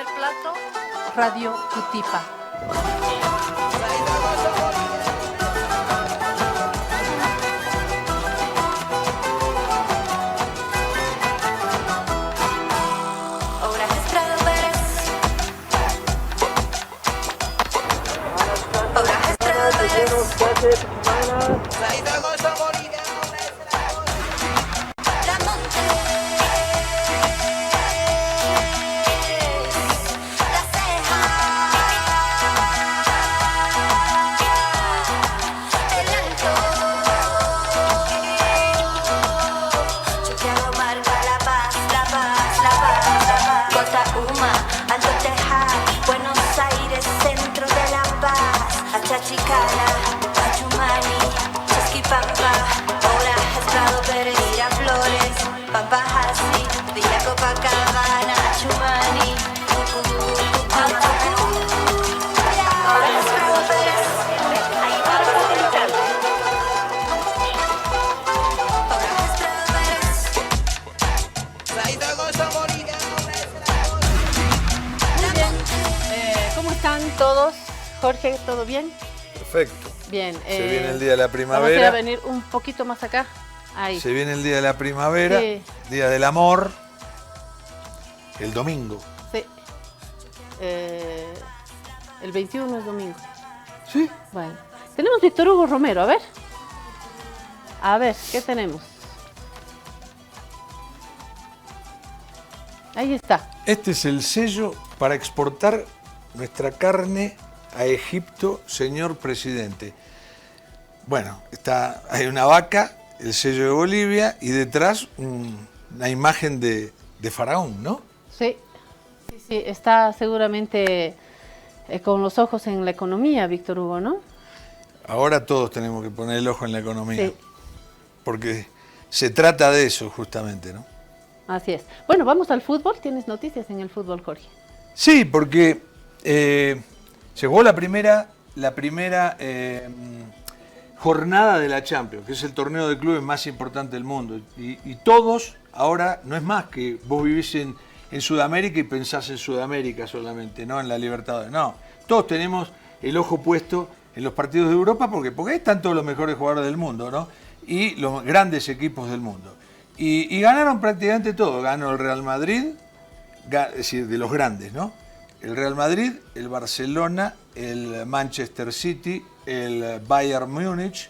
primer plato, Radio Cutipa. Jorge, ¿todo bien? Perfecto. Bien. Se viene el día de la primavera. Vamos a venir un poquito más acá. Ahí. Se viene el día de la primavera, sí. Día del amor, el domingo. Sí. El 21 es domingo. ¿Sí? Bueno. Tenemos Víctor Hugo Romero, a ver. A ver, ¿qué tenemos? Ahí está. Este es el sello para exportar nuestra carne a Egipto, señor presidente. Bueno, hay una vaca, el sello de Bolivia y detrás una imagen de faraón, ¿no? Sí, sí, está seguramente con los ojos en la economía, Víctor Hugo, ¿no? Ahora todos tenemos que poner el ojo en la economía, sí. Porque se trata de eso justamente, ¿no? Así es. Bueno, vamos al fútbol. ¿Tienes noticias en el fútbol, Jorge? Sí, porque se jugó la primera jornada de la Champions, que es el torneo de clubes más importante del mundo. Y todos, ahora, no es más que vos vivís en Sudamérica y pensás en Sudamérica solamente, no en la Libertadores. No, todos tenemos el ojo puesto en los partidos de Europa porque ahí están todos los mejores jugadores del mundo, ¿no? Y los grandes equipos del mundo. Y ganaron prácticamente todo. Ganó el Real Madrid, es decir, de los grandes, ¿no? El Real Madrid, el Barcelona, el Manchester City, el Bayern Múnich,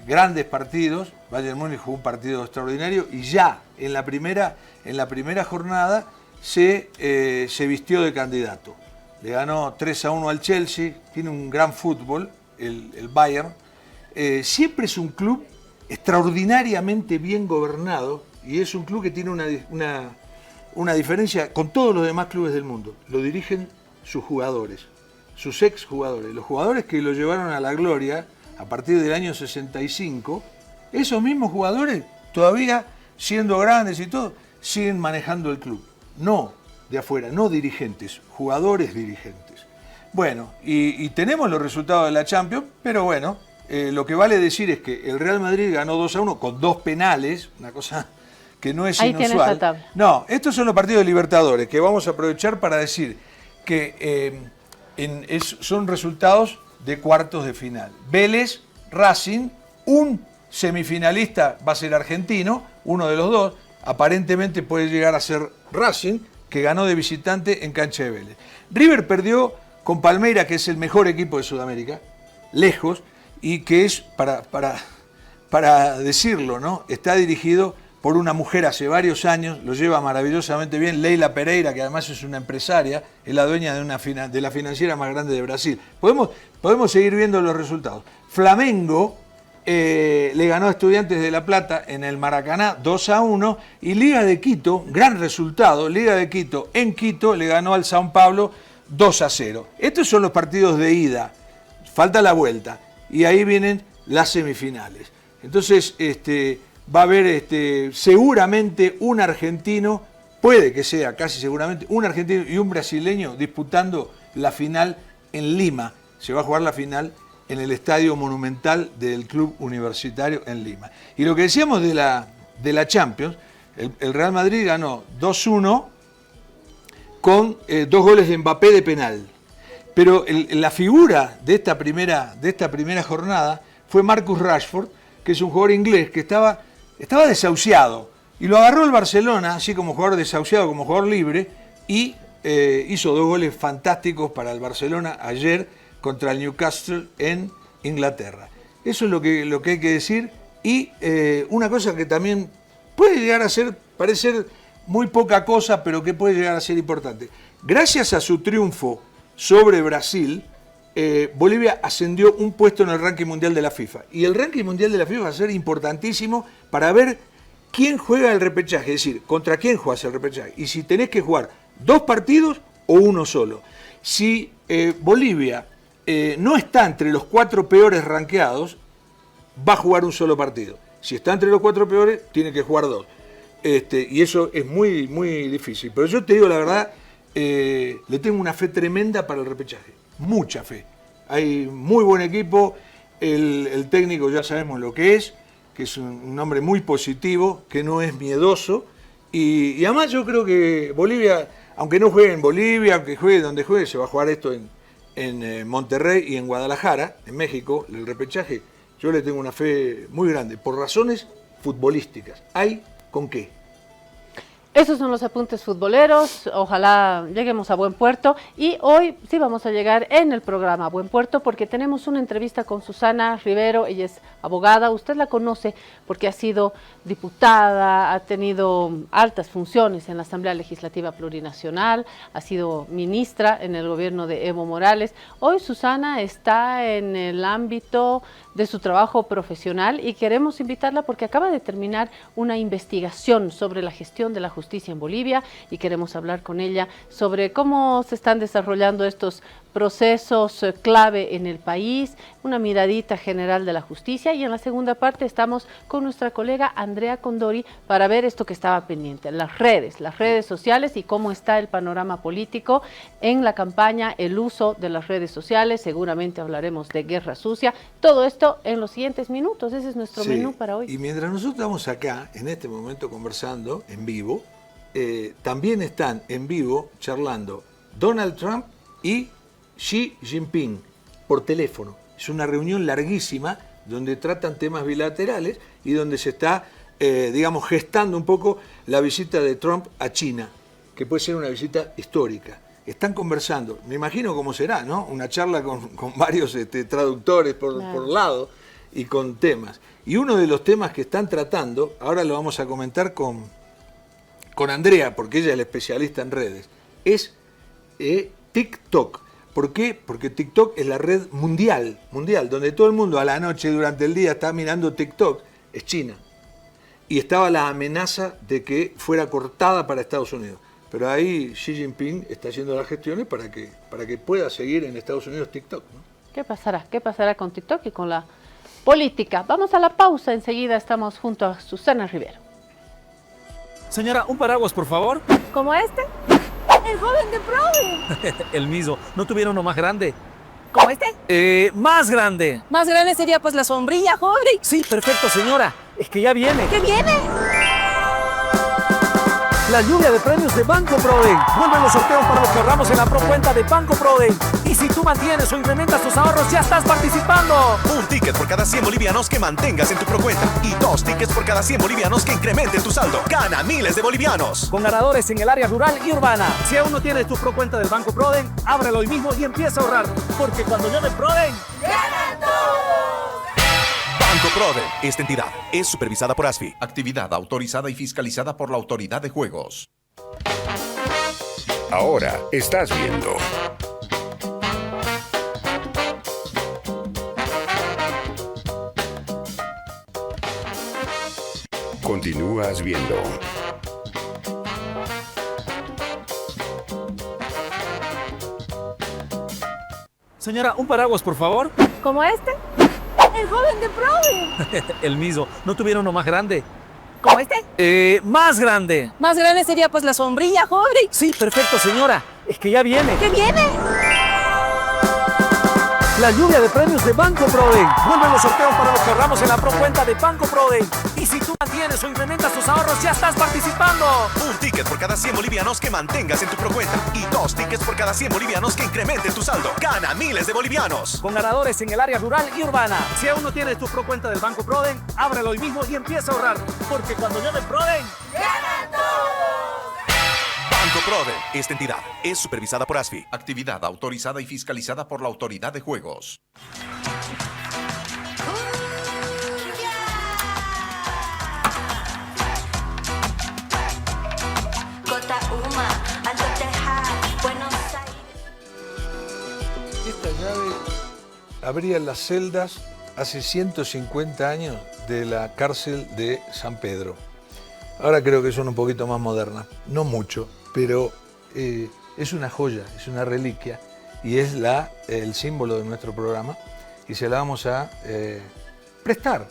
grandes partidos. Bayern Múnich jugó un partido extraordinario y ya en la primera jornada se vistió de candidato. Le ganó 3-1 al Chelsea, tiene un gran fútbol, el Bayern. Siempre es un club extraordinariamente bien gobernado y es un club que tiene una diferencia con todos los demás clubes del mundo. Lo dirigen sus jugadores, sus exjugadores, los jugadores que lo llevaron a la gloria a partir del año 65. Esos mismos jugadores, todavía siendo grandes y todo, siguen manejando el club. No de afuera, no dirigentes, jugadores dirigentes. Bueno, y tenemos los resultados de la Champions, pero bueno, lo que vale decir es que el Real Madrid ganó 2-1 con 2 penales, una cosa que no es ahí inusual. tienes la tabla. No, estos son los partidos de Libertadores que vamos a aprovechar para decir que son resultados de cuartos de final. Vélez, Racing, un semifinalista va a ser argentino, uno de los dos, aparentemente puede llegar a ser Racing, que ganó de visitante en cancha de Vélez. River perdió con Palmeiras, que es el mejor equipo de Sudamérica, lejos, y que es, para decirlo, ¿no? Está dirigido por una mujer hace varios años, lo lleva maravillosamente bien, Leila Pereira, que además es una empresaria, es la dueña de la financiera más grande de Brasil. Podemos seguir viendo los resultados. Flamengo le ganó a Estudiantes de La Plata en el Maracaná 2-1 y Liga de Quito, gran resultado, Liga de Quito en Quito le ganó al São Paulo 2-0. Estos son los partidos de ida, falta la vuelta y ahí vienen las semifinales. Entonces va a haber seguramente un argentino, puede que sea casi seguramente un argentino y un brasileño disputando la final en Lima. Se va a jugar la final en el Estadio Monumental del Club Universitario en Lima. Y lo que decíamos de la Champions, el Real Madrid ganó 2-1 con 2 goles de Mbappé de penal. Pero la figura de esta primera jornada fue Marcus Rashford, que es un jugador inglés que estaba desahuciado. Y lo agarró el Barcelona, así como jugador desahuciado, como jugador libre, y hizo 2 goles fantásticos para el Barcelona ayer contra el Newcastle en Inglaterra. Eso es lo que hay que decir. Y una cosa que también puede llegar a parecer muy poca cosa, pero que puede llegar a ser importante. Gracias a su triunfo sobre Brasil, Bolivia ascendió un puesto en el ranking mundial de la FIFA. Y el ranking mundial de la FIFA va a ser importantísimo para ver quién juega el repechaje, es decir, contra quién juegas el repechaje. Y si tenés que jugar 2 partidos o 1 solo. Si Bolivia no está entre los 4 peores rankeados, va a jugar un solo partido. Si está entre los 4 peores, tiene que jugar 2. Y eso es muy, muy difícil. Pero yo te digo la verdad, le tengo una fe tremenda para el repechaje. Mucha fe. Hay muy buen equipo. El técnico ya sabemos lo que es un hombre muy positivo, que no es miedoso. Y además yo creo que Bolivia, aunque no juegue en Bolivia, aunque juegue donde juegue, se va a jugar esto en Monterrey y en Guadalajara, en México, el repechaje. Yo le tengo una fe muy grande, por razones futbolísticas. ¿Hay con qué? Esos son los apuntes futboleros, ojalá lleguemos a buen puerto y hoy sí vamos a llegar en el programa a buen puerto porque tenemos una entrevista con Susana Rivero, ella es abogada, usted la conoce porque ha sido diputada, ha tenido altas funciones en la Asamblea Legislativa Plurinacional, ha sido ministra en el gobierno de Evo Morales. Hoy Susana está en el ámbito de su trabajo profesional y queremos invitarla porque acaba de terminar una investigación sobre la gestión de la justicia en Bolivia y queremos hablar con ella sobre cómo se están desarrollando estos procesos clave en el país, una miradita general de la justicia y en la segunda parte estamos con nuestra colega Andrea Condori para ver esto que estaba pendiente, las redes sociales y cómo está el panorama político en la campaña, el uso de las redes sociales, seguramente hablaremos de guerra sucia, todo esto en los siguientes minutos, ese es nuestro menú para hoy. Y mientras nosotros estamos acá, en este momento conversando en vivo, también están en vivo charlando Donald Trump y Xi Jinping por teléfono. Es una reunión larguísima donde tratan temas bilaterales y donde se está, gestando un poco la visita de Trump a China, que puede ser una visita histórica. Están conversando, me imagino cómo será, ¿no? Una charla con varios traductores por lado y con temas. Y uno de los temas que están tratando, ahora lo vamos a comentar con Andrea, porque ella es la especialista en redes, es TikTok. ¿Por qué? Porque TikTok es la red mundial, donde todo el mundo a la noche, durante el día, está mirando TikTok, es China. Y estaba la amenaza de que fuera cortada para Estados Unidos. Pero ahí Xi Jinping está haciendo las gestiones para que pueda seguir en Estados Unidos TikTok, ¿no? ¿Qué pasará? ¿Qué pasará con TikTok y con la política? Vamos a la pausa, enseguida estamos junto a Susana Rivero. Señora, un paraguas, por favor. ¿Como este? El joven de Prode. El mismo. ¿No tuvieron uno más grande? ¿Como este? Más grande. Más grande sería pues la sombrilla, joven. Sí, perfecto, señora. Es que ya viene. ¿Qué viene? La lluvia de premios de Banco Prode. Vuelven los sorteos para los que ahorramos en la procuenta de Banco Prode. Y si tú mantienes o incrementas tus ahorros, ya estás participando. Un ticket por cada 100 bolivianos que mantengas en tu procuenta. Y 2 tickets por cada 100 bolivianos que incrementen tu saldo. Gana miles de bolivianos. Con ganadores en el área rural y urbana. Si aún no tienes tu procuenta del Banco Prode, ábrelo hoy mismo y empieza a ahorrar. Porque cuando llame Prode, ¡ganan todos! Banco Prode. Esta entidad es supervisada por ASFI. Actividad autorizada y fiscalizada por la Autoridad de Juegos. Ahora estás viendo Continúas viendo Señora, un paraguas, por favor. ¿Como este? El joven de Prode. El mismo. ¿No tuvieron uno más grande? ¿Como este? Más grande. Más grande sería pues la sombrilla, joven. Sí, perfecto, señora. Es que ya viene. ¿Qué viene? La lluvia de premios de Banco Proden. Vuelven los sorteos para los que ahorramos en la procuenta de Banco Proden. Y si tú mantienes o incrementas tus ahorros, ya estás participando. Un ticket por cada 100 bolivianos que mantengas en tu procuenta y 2 tickets por cada 100 bolivianos que incrementen tu saldo. Gana miles de bolivianos. Con ganadores en el área rural y urbana. Si aún no tienes tu procuenta del Banco Proden, ábrelo hoy mismo y empieza a ahorrar. Porque cuando llame Proden, ¡ganan todos! Banco Proden. Esta entidad es supervisada por ASFI. Actividad autorizada y fiscalizada por la Autoridad de Juegos. Esta llave abría las celdas hace 150 años de la cárcel de San Pedro. Ahora creo que son un poquito más modernas, no mucho, pero es una joya, es una reliquia y es el símbolo de nuestro programa y se la vamos a prestar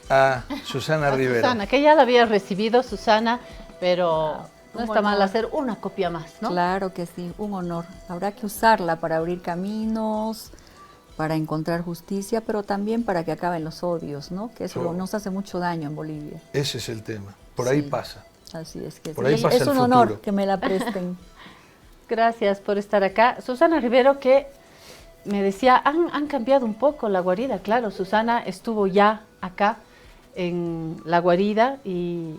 a Susana Rivero. Susana, que ya la había recibido Susana, pero no está mal hacer una copia más, ¿no? Claro que sí, un honor. Habrá que usarla para abrir caminos, para encontrar justicia, pero también para que acaben los odios, ¿no? Que eso nos hace mucho daño en Bolivia. Ese es el tema, por ahí pasa. Así es que por ahí pasa es el un futuro. honor que me la presten. Gracias por estar acá. Susana Rivero, que me decía, han cambiado un poco la guarida. Claro, Susana estuvo ya acá en la guarida y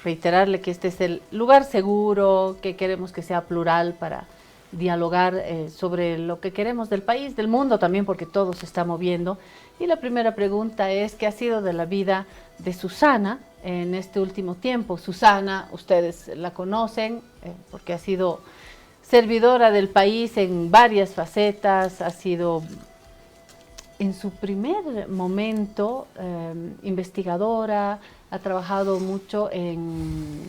reiterarle que este es el lugar seguro, que queremos que sea plural para dialogar sobre lo que queremos del país, del mundo también, porque todo se está moviendo. Y la primera pregunta es, ¿qué ha sido de la vida de Susana en este último tiempo? Susana, ustedes la conocen porque ha sido servidora del país en varias facetas, ha sido en su primer momento investigadora, ha trabajado mucho en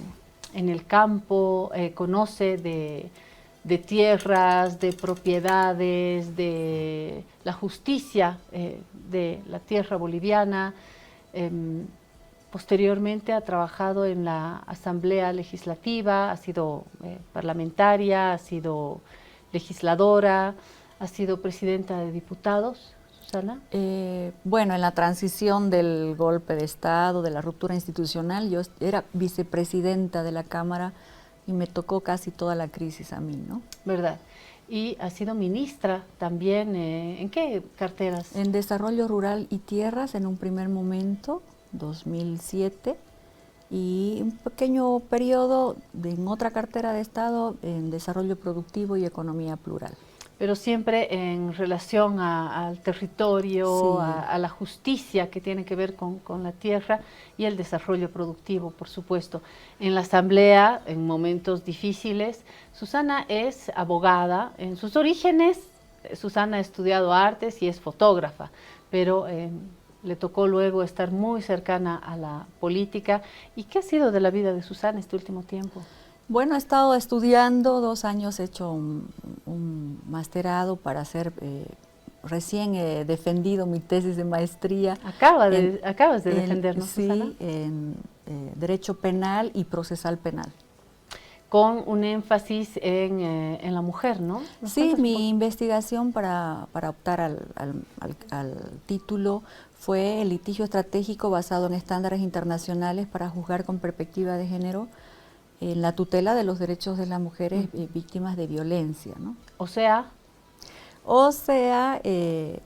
el campo, conoce de tierras, de propiedades, de la justicia de la tierra boliviana. Posteriormente ha trabajado en la Asamblea Legislativa, ha sido parlamentaria, ha sido legisladora, ha sido presidenta de diputados. Susana. Bueno, en la transición del golpe de Estado, de la ruptura institucional, yo era vicepresidenta de la Cámara y me tocó casi toda la crisis a mí, ¿no? ¿Verdad? Y ha sido ministra también, ¿en qué carteras? En Desarrollo Rural y Tierras en un primer momento, 2007, y un pequeño periodo en otra cartera de Estado en Desarrollo Productivo y Economía Plural. Pero siempre en relación al territorio, sí, a la justicia que tiene que ver con la tierra y el desarrollo productivo, por supuesto. En la Asamblea, en momentos difíciles, Susana es abogada. En sus orígenes, Susana ha estudiado artes y es fotógrafa, pero le tocó luego estar muy cercana a la política. ¿Y qué ha sido de la vida de Susana este último tiempo? Bueno, he estado estudiando 2 años, he hecho un masterado para hacer, recién he defendido mi tesis de maestría. Acabas de defendernos, Susana. Sí, en Derecho Penal y Procesal Penal. Con un énfasis en la mujer, ¿no? Sí, mi investigación para optar al título fue el litigio estratégico basado en estándares internacionales para juzgar con perspectiva de género en la tutela de los derechos de las mujeres víctimas de violencia, ¿no? O sea,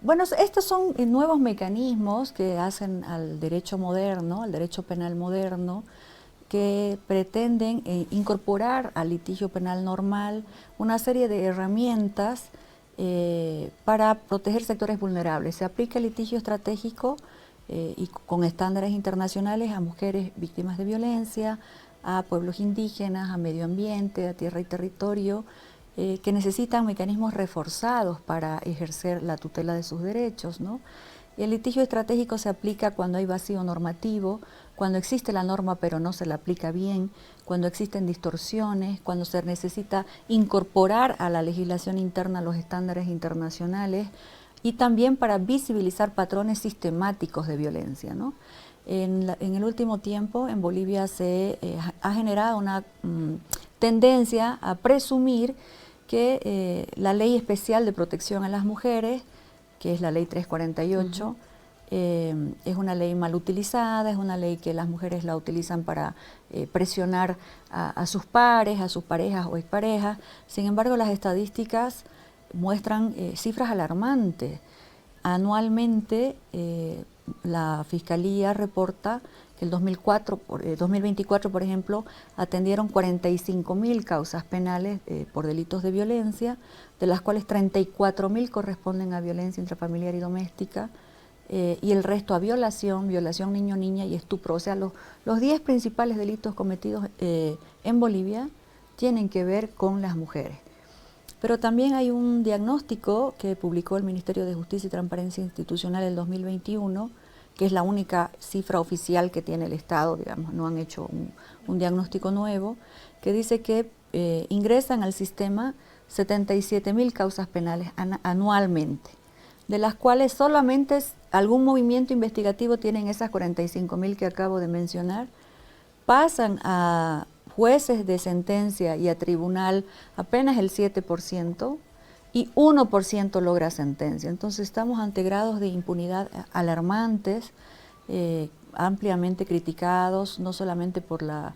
bueno, estos son nuevos mecanismos que hacen al derecho moderno, al derecho penal moderno, que pretenden incorporar al litigio penal normal una serie de herramientas para proteger sectores vulnerables. Se aplica el litigio estratégico y con estándares internacionales a mujeres víctimas de violencia, a pueblos indígenas, a medio ambiente, a tierra y territorio, que necesitan mecanismos reforzados para ejercer la tutela de sus derechos, ¿no? El litigio estratégico se aplica cuando hay vacío normativo, cuando existe la norma pero no se la aplica bien, cuando existen distorsiones, cuando se necesita incorporar a la legislación interna los estándares internacionales y también para visibilizar patrones sistemáticos de violencia, ¿no? En el último tiempo en Bolivia se ha generado una tendencia a presumir que la Ley Especial de Protección a las Mujeres que es la ley 348. Es una ley mal utilizada, es una ley que las mujeres la utilizan para presionar a sus pares, a sus parejas o exparejas. Sin embargo, las estadísticas muestran cifras alarmantes. Anualmente, la Fiscalía reporta que el 2024, por ejemplo, atendieron 45.000 causas penales por delitos de violencia, de las cuales 34.000 corresponden a violencia intrafamiliar y doméstica, y el resto a violación niño-niña y estupro. O sea, los 10 principales delitos cometidos en Bolivia tienen que ver con las mujeres. Pero también hay un diagnóstico que publicó el Ministerio de Justicia y Transparencia Institucional en el 2021, que es la única cifra oficial que tiene el Estado, digamos, no han hecho un diagnóstico nuevo, que dice que ingresan al sistema 77.000 causas penales anualmente, de las cuales solamente algún movimiento investigativo tienen esas 45.000 que acabo de mencionar, pasan a jueces de sentencia y a tribunal apenas el 7%, y 1% logra sentencia. Entonces estamos ante grados de impunidad alarmantes, ampliamente criticados, no solamente por la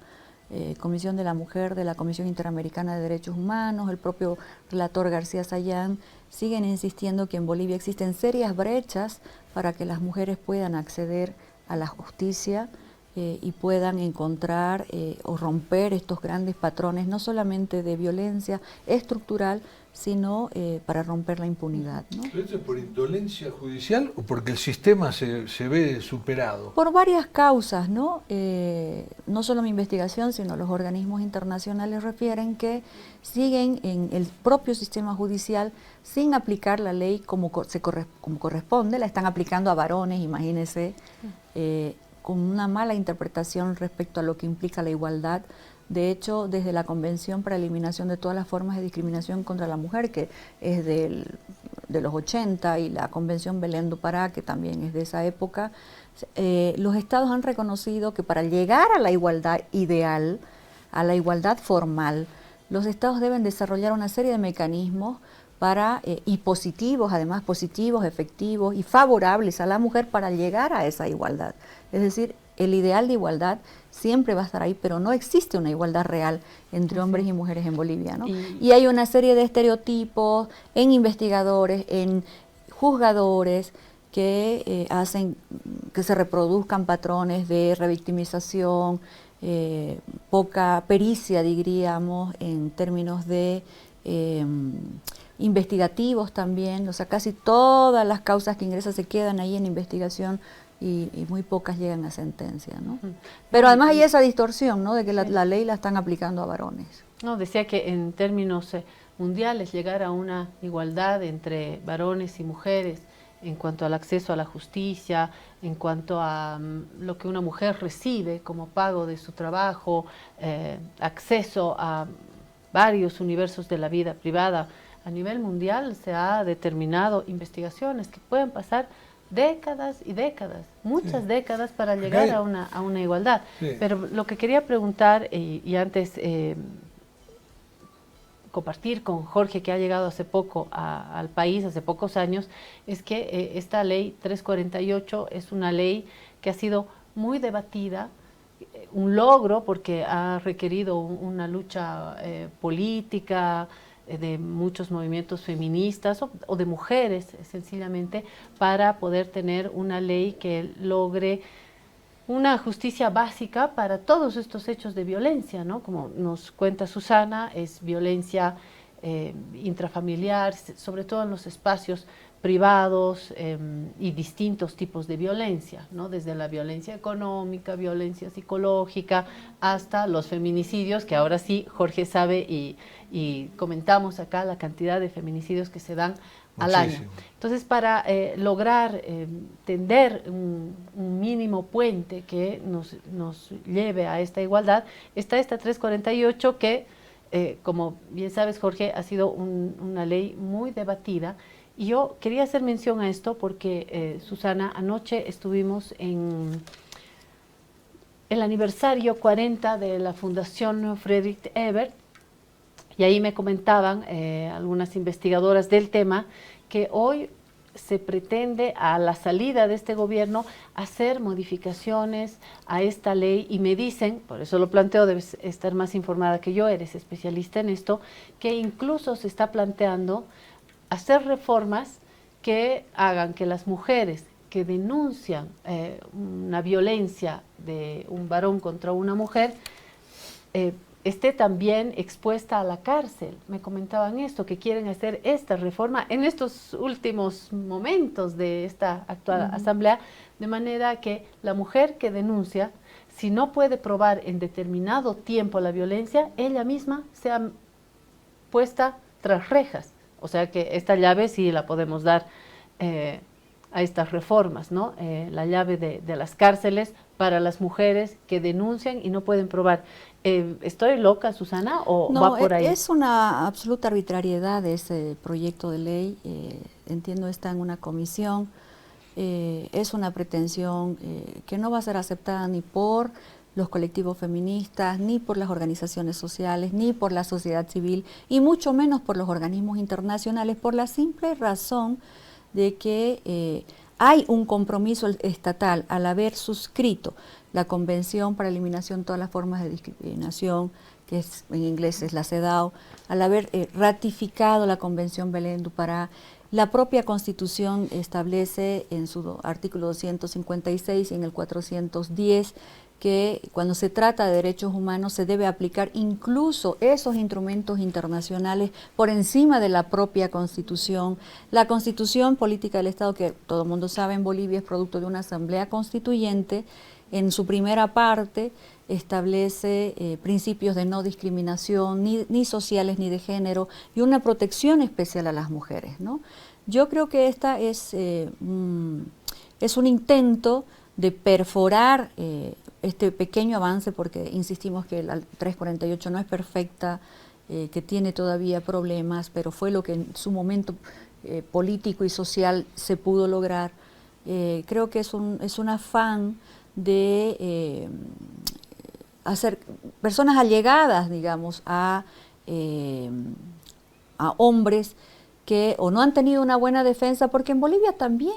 Comisión de la Mujer de la Comisión Interamericana de Derechos Humanos, el propio relator García Sayán, siguen insistiendo que en Bolivia existen serias brechas para que las mujeres puedan acceder a la justicia y puedan encontrar o romper estos grandes patrones, no solamente de violencia estructural, sino para romper la impunidad, ¿no? ¿Pero esto es por indolencia judicial o porque el sistema se ve superado? Por varias causas, ¿no? No solo mi investigación, sino los organismos internacionales refieren que siguen en el propio sistema judicial sin aplicar la ley como corresponde, la están aplicando a varones, imagínense, con una mala interpretación respecto a lo que implica la igualdad. De hecho, desde la Convención para la Eliminación de todas las formas de discriminación contra la mujer, que es de los 80, y la Convención Belén do Pará, que también es de esa época, los estados han reconocido que para llegar a la igualdad ideal, a la igualdad formal, los estados deben desarrollar una serie de mecanismos y positivos, además positivos, efectivos y favorables a la mujer para llegar a esa igualdad. Es decir, el ideal de igualdad siempre va a estar ahí, pero no existe una igualdad real entre hombres y mujeres en Bolivia, ¿no? Y hay una serie de estereotipos en investigadores, en juzgadores, que hacen que se reproduzcan patrones de revictimización, poca pericia, diríamos, en términos de investigativos también. O sea, casi todas las causas que ingresan se quedan ahí en investigación y muy pocas llegan a sentencia, ¿no? Pero además hay esa distorsión, ¿no?, de que la ley la están aplicando a varones. No, decía que en términos mundiales llegar a una igualdad entre varones y mujeres en cuanto al acceso a la justicia, en cuanto a lo que una mujer recibe como pago de su trabajo, acceso a varios universos de la vida privada. A nivel mundial se ha determinado investigaciones que pueden pasar décadas y décadas, muchas décadas para llegar a una igualdad. Pero lo que quería preguntar, y antes compartir con Jorge, que ha llegado hace poco al país, hace pocos años, es que esta ley 348 es una ley que ha sido muy debatida, un logro porque ha requerido una lucha política, de muchos movimientos feministas o de mujeres, sencillamente, para poder tener una ley que logre una justicia básica para todos estos hechos de violencia, ¿no? Como nos cuenta Susana, es violencia intrafamiliar, sobre todo en los espacios privados y distintos tipos de violencia, ¿no? Desde la violencia económica, violencia psicológica, hasta los feminicidios, que ahora sí Jorge sabe y comentamos acá la cantidad de feminicidios que se dan al año. Entonces, para lograr tender un mínimo puente que nos lleve a esta igualdad, está esta 348 que, como bien sabes, Jorge, ha sido una ley muy debatida. Y yo quería hacer mención a esto porque, Susana, anoche estuvimos en el aniversario 40 de la Fundación Friedrich Ebert, y ahí me comentaban algunas investigadoras del tema que hoy se pretende a la salida de este gobierno hacer modificaciones a esta ley y me dicen, por eso lo planteo, debes estar más informada que yo, eres especialista en esto, que incluso se está planteando hacer reformas que hagan que las mujeres que denuncian una violencia de un varón contra una mujer esté también expuesta a la cárcel. Me comentaban esto, que quieren hacer esta reforma en estos últimos momentos de esta actual asamblea, de manera que la mujer que denuncia, si no puede probar en determinado tiempo la violencia, ella misma sea puesta tras rejas. O sea que esta llave sí la podemos dar a estas reformas, ¿no? La llave de las cárceles para las mujeres que denuncian y no pueden probar. ¿Estoy loca, Susana, o no, va por ahí? Es una absoluta arbitrariedad ese proyecto de ley. Entiendo, está en una comisión. Es una pretensión que no va a ser aceptada ni por los colectivos feministas, ni por las organizaciones sociales, ni por la sociedad civil, y mucho menos por los organismos internacionales, por la simple razón de que hay un compromiso estatal al haber suscrito la Convención para la Eliminación de todas las formas de discriminación, que es, en inglés es la CEDAW, al haber ratificado la Convención Belén do Pará. La propia Constitución establece en su artículo 256 y en el 410 que cuando se trata de derechos humanos se debe aplicar incluso esos instrumentos internacionales por encima de la propia Constitución. La Constitución Política del Estado, que todo el mundo sabe en Bolivia es producto de una asamblea constituyente, en su primera parte establece principios de no discriminación, ni sociales ni de género, y una protección especial a las mujeres, ¿no? Yo creo que esta es un intento de perforar este pequeño avance, porque insistimos que la 348 no es perfecta, que tiene todavía problemas, pero fue lo que en su momento político y social se pudo lograr. Creo que es un afán de hacer personas allegadas, digamos, a hombres que o no han tenido una buena defensa, porque en Bolivia también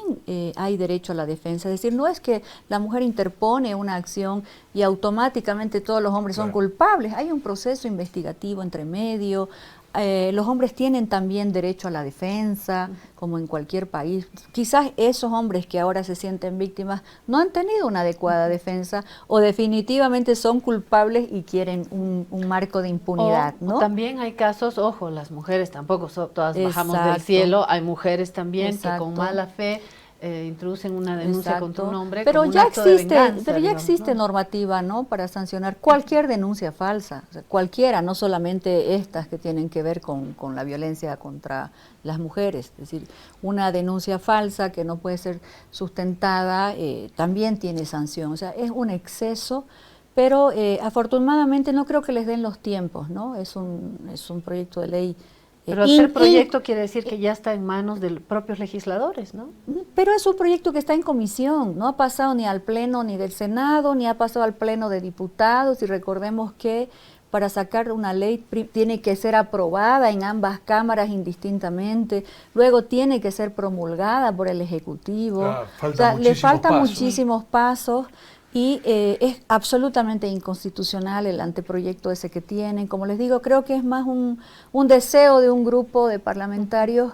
hay derecho a la defensa. Es decir, no es que la mujer interpone una acción y automáticamente todos los hombres son culpables. Hay un proceso investigativo entre medio. Los hombres tienen también derecho a la defensa, como en cualquier país. Quizás esos hombres que ahora se sienten víctimas no han tenido una adecuada defensa o definitivamente son culpables y quieren un marco de impunidad, ¿no? O también hay casos, ojo, las mujeres tampoco todas bajamos del cielo, hay mujeres también que con mala fe introducen una denuncia contra un hombre, pero como ya un acto de venganza, pero ya existe normativa, ¿no?, para sancionar cualquier denuncia falsa, o sea, cualquiera, no solamente estas que tienen que ver con la violencia contra las mujeres. Es decir, una denuncia falsa que no puede ser sustentada también tiene sanción. O sea, es un exceso, pero afortunadamente no creo que les den los tiempos, ¿no? Es un proyecto de ley. Pero hacer proyecto quiere decir que ya está en manos de los propios legisladores, ¿no? Pero es un proyecto que está en comisión, no ha pasado ni al pleno ni del Senado, ni ha pasado al pleno de diputados, y recordemos que para sacar una ley tiene que ser aprobada en ambas cámaras indistintamente, luego tiene que ser promulgada por el Ejecutivo. Le faltan muchísimos pasos. Y es absolutamente inconstitucional el anteproyecto ese que tienen. Como les digo, creo que es más un deseo de un grupo de parlamentarios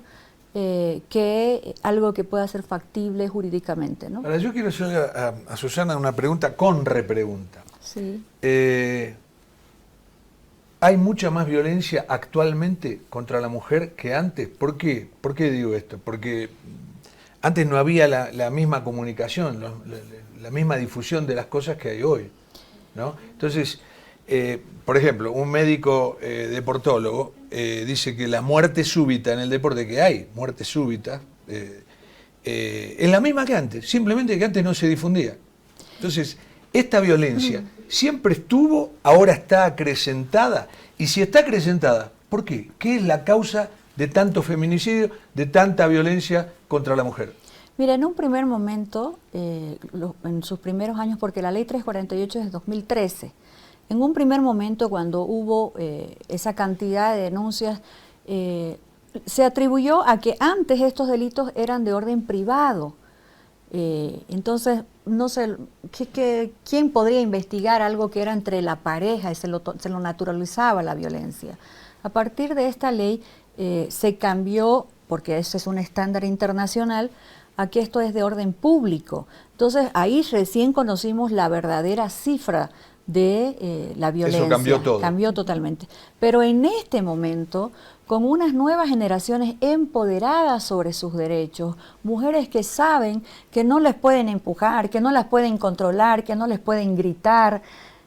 que algo que pueda ser factible jurídicamente, ¿no? Ahora, yo quiero hacerle a Susana una pregunta con repregunta. Sí. ¿Hay mucha más violencia actualmente contra la mujer que antes? ¿Por qué? ¿Por qué digo esto? Porque antes no había la misma comunicación, la misma difusión de las cosas que hay hoy, ¿no? Entonces, por ejemplo, un médico deportólogo dice que la muerte súbita en el deporte, que hay muerte súbita, es la misma que antes, simplemente que antes no se difundía. Entonces, esta violencia siempre estuvo, ahora está acrecentada, y si está acrecentada, ¿por qué? ¿Qué es la causa de tanto feminicidio, de tanta violencia contra la mujer? Mira, en un primer momento, en sus primeros años, porque la ley 348 es de 2013, en un primer momento cuando hubo esa cantidad de denuncias, se atribuyó a que antes estos delitos eran de orden privado. Entonces, no sé, ¿quién podría investigar algo que era entre la pareja y se lo naturalizaba la violencia? A partir de esta ley se cambió, porque ese es un estándar internacional, a que esto es de orden público. Entonces, ahí recién conocimos la verdadera cifra de la violencia. Eso cambió todo. Cambió totalmente. Pero en este momento, con unas nuevas generaciones empoderadas sobre sus derechos, mujeres que saben que no les pueden empujar, que no las pueden controlar, que no les pueden gritar,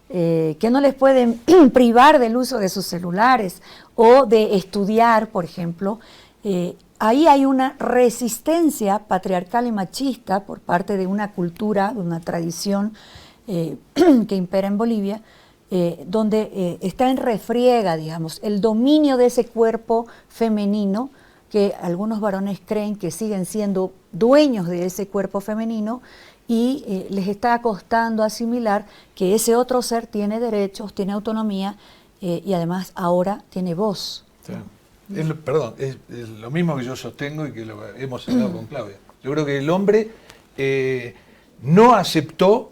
que no les pueden privar del uso de sus celulares o de estudiar, por ejemplo, ahí hay una resistencia patriarcal y machista por parte de una cultura, de una tradición que impera en Bolivia, donde está en refriega, digamos, el dominio de ese cuerpo femenino, que algunos varones creen que siguen siendo dueños de ese cuerpo femenino y les está costando asimilar que ese otro ser tiene derechos, tiene autonomía y además ahora tiene voz. Sí. Es lo mismo que yo sostengo y que lo hemos hablado con Claudia. Yo creo que el hombre no aceptó,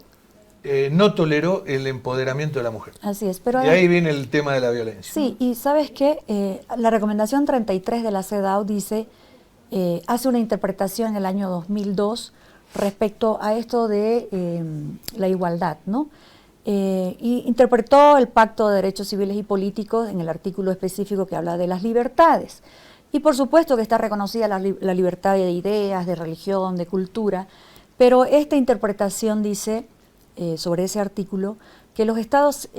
no toleró el empoderamiento de la mujer. Así es, pero y ahí viene el tema de la violencia. Sí, y ¿sabes qué? La recomendación 33 de la CEDAW dice, hace una interpretación en el año 2002 respecto a esto de la igualdad, ¿no? Y interpretó el Pacto de Derechos Civiles y Políticos en el artículo específico que habla de las libertades. Y por supuesto que está reconocida la libertad de ideas, de religión, de cultura, pero esta interpretación dice, sobre ese artículo, que los estados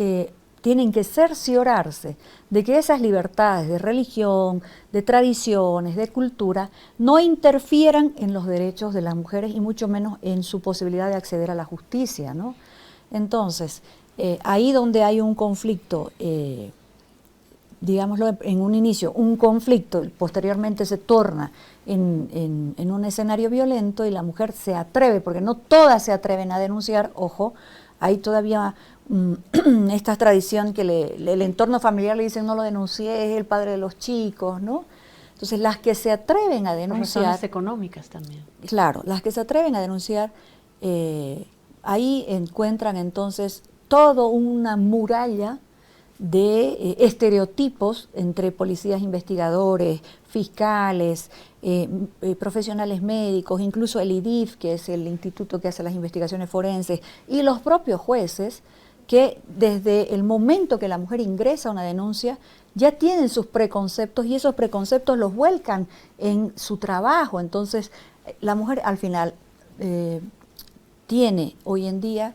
tienen que cerciorarse de que esas libertades de religión, de tradiciones, de cultura, no interfieran en los derechos de las mujeres y mucho menos en su posibilidad de acceder a la justicia, ¿no? Entonces, ahí donde hay un conflicto, digámoslo en un inicio, un conflicto, posteriormente se torna en un escenario violento y la mujer se atreve, porque no todas se atreven a denunciar, ojo, hay todavía esta tradición que el entorno familiar le dicen no lo denuncie, es el padre de los chicos, ¿no? Entonces las que se atreven a denunciar... Por razones económicas también. Claro, las que se atreven a denunciar, ahí encuentran entonces toda una muralla de estereotipos entre policías investigadores, fiscales, profesionales médicos, incluso el IDIF, que es el instituto que hace las investigaciones forenses, y los propios jueces, que desde el momento que la mujer ingresa a una denuncia, ya tienen sus preconceptos y esos preconceptos los vuelcan en su trabajo. Entonces, la mujer al final tiene hoy en día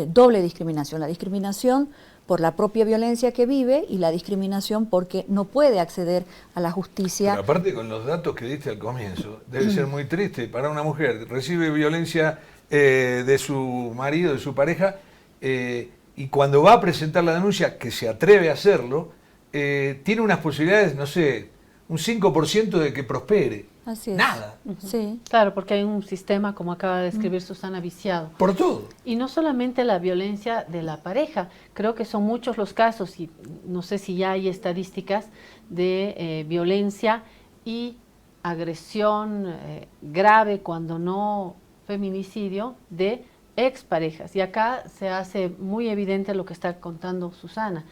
doble discriminación. La discriminación por la propia violencia que vive y la discriminación porque no puede acceder a la justicia. Pero aparte, con los datos que diste al comienzo, debe ser muy triste para una mujer. Recibe violencia de su marido, de su pareja, y cuando va a presentar la denuncia, que se atreve a hacerlo, tiene unas posibilidades, no sé, un 5% de que prospere. Así es. Nada. Sí. Claro, porque hay un sistema, como acaba de describir Susana, viciado. Por todo. Y no solamente la violencia de la pareja, creo que son muchos los casos, y no sé si ya hay estadísticas de violencia y agresión grave, cuando no feminicidio, de exparejas. Y acá se hace muy evidente lo que está contando Susana.